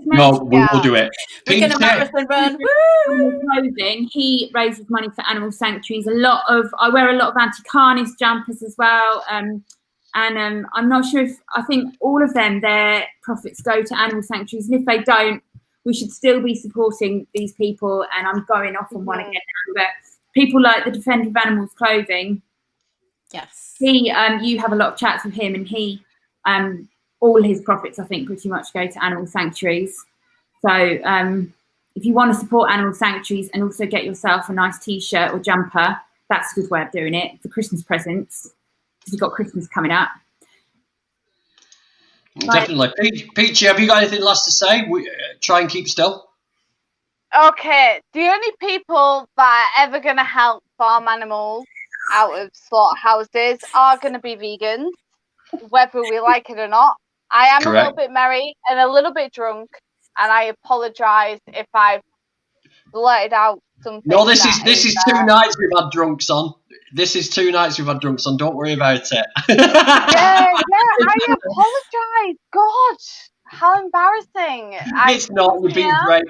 No, we'll do it. We're going to marathon run. Clothing. He raises money for animal sanctuaries. I wear a lot of anti-carnage jumpers as well. And I'm not sure I think all of them, their profits go to animal sanctuaries. And if they don't, we should still be supporting these people. And I'm going off on one again now, but people like the Defender of Animals Clothing. Yes. You have a lot of chats with him, and he, all his profits, I think, pretty much go to animal sanctuaries. So if you want to support animal sanctuaries and also get yourself a nice T-shirt or jumper, that's a good way of doing it for Christmas presents, because you've got Christmas coming up. Definitely. Peachy, have you got anything last to say? Try and keep still. Okay, the only people that are ever going to help farm animals out of slaughterhouses are going to be vegans, whether we like it or not. I am a little bit merry and a little bit drunk, and I apologise if I've blurted out something. No, this is 2 nights we've had drunks on. This is 2 nights we've had drunks on. Don't worry about it. I apologise. God, how embarrassing. It's not. You've been great.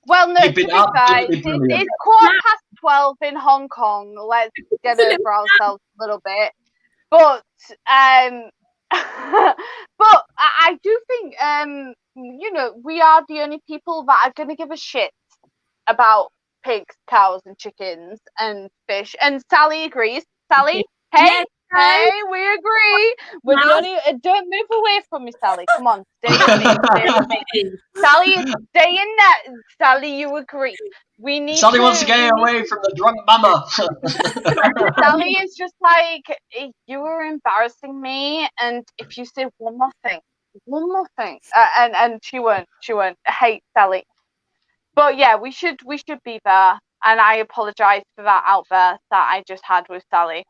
Well, no, You've been absolutely brilliant. It's 12:15 in Hong Kong. Let's get over ourselves a little bit. But but I do think we are the only people that are going to give a shit about pigs, cows, and chickens and fish. And Sally agrees. Sally, hey, we agree. We're the only. Don't move away from me, Sally. Come on, stay with me. Sally, stay in there. Sally, you agree. Sally wants to get away from the drunk mama. Sally is just like, you are embarrassing me, and if you say one more thing, and she won't. I hate Sally. But yeah, we should be there, and I apologise for that outburst that I just had with Sally.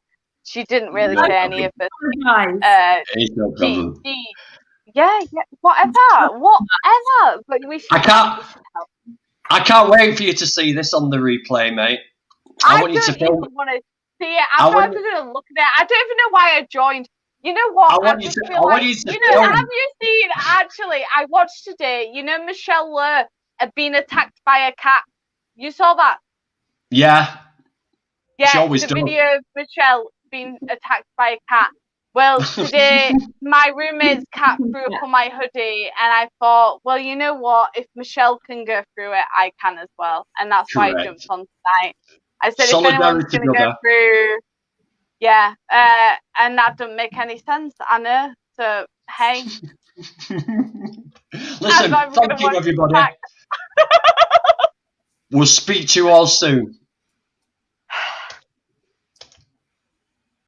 She didn't really say any of it. No problem. Whatever. But we should. I can't wait for you to see this on the replay, mate. I want you to film. Want to see it. I'm not even going to look at it. I don't even know why I joined. You know what? I want you to film. Have you seen? Actually, I watched today. You know, Michelle Lur had been attacked by a cat. You saw that? Yeah. Yeah. The video of Michelle being attacked by a cat. Well, today my roommate's cat threw up on my hoodie, and I thought, well, you know what? If Michelle can go through it, I can as well, and that's why I jumped on tonight. I said, if anyone's going to go through, and that doesn't make any sense, Anna. So hey, listen, thank you, everybody. We'll speak to you all soon.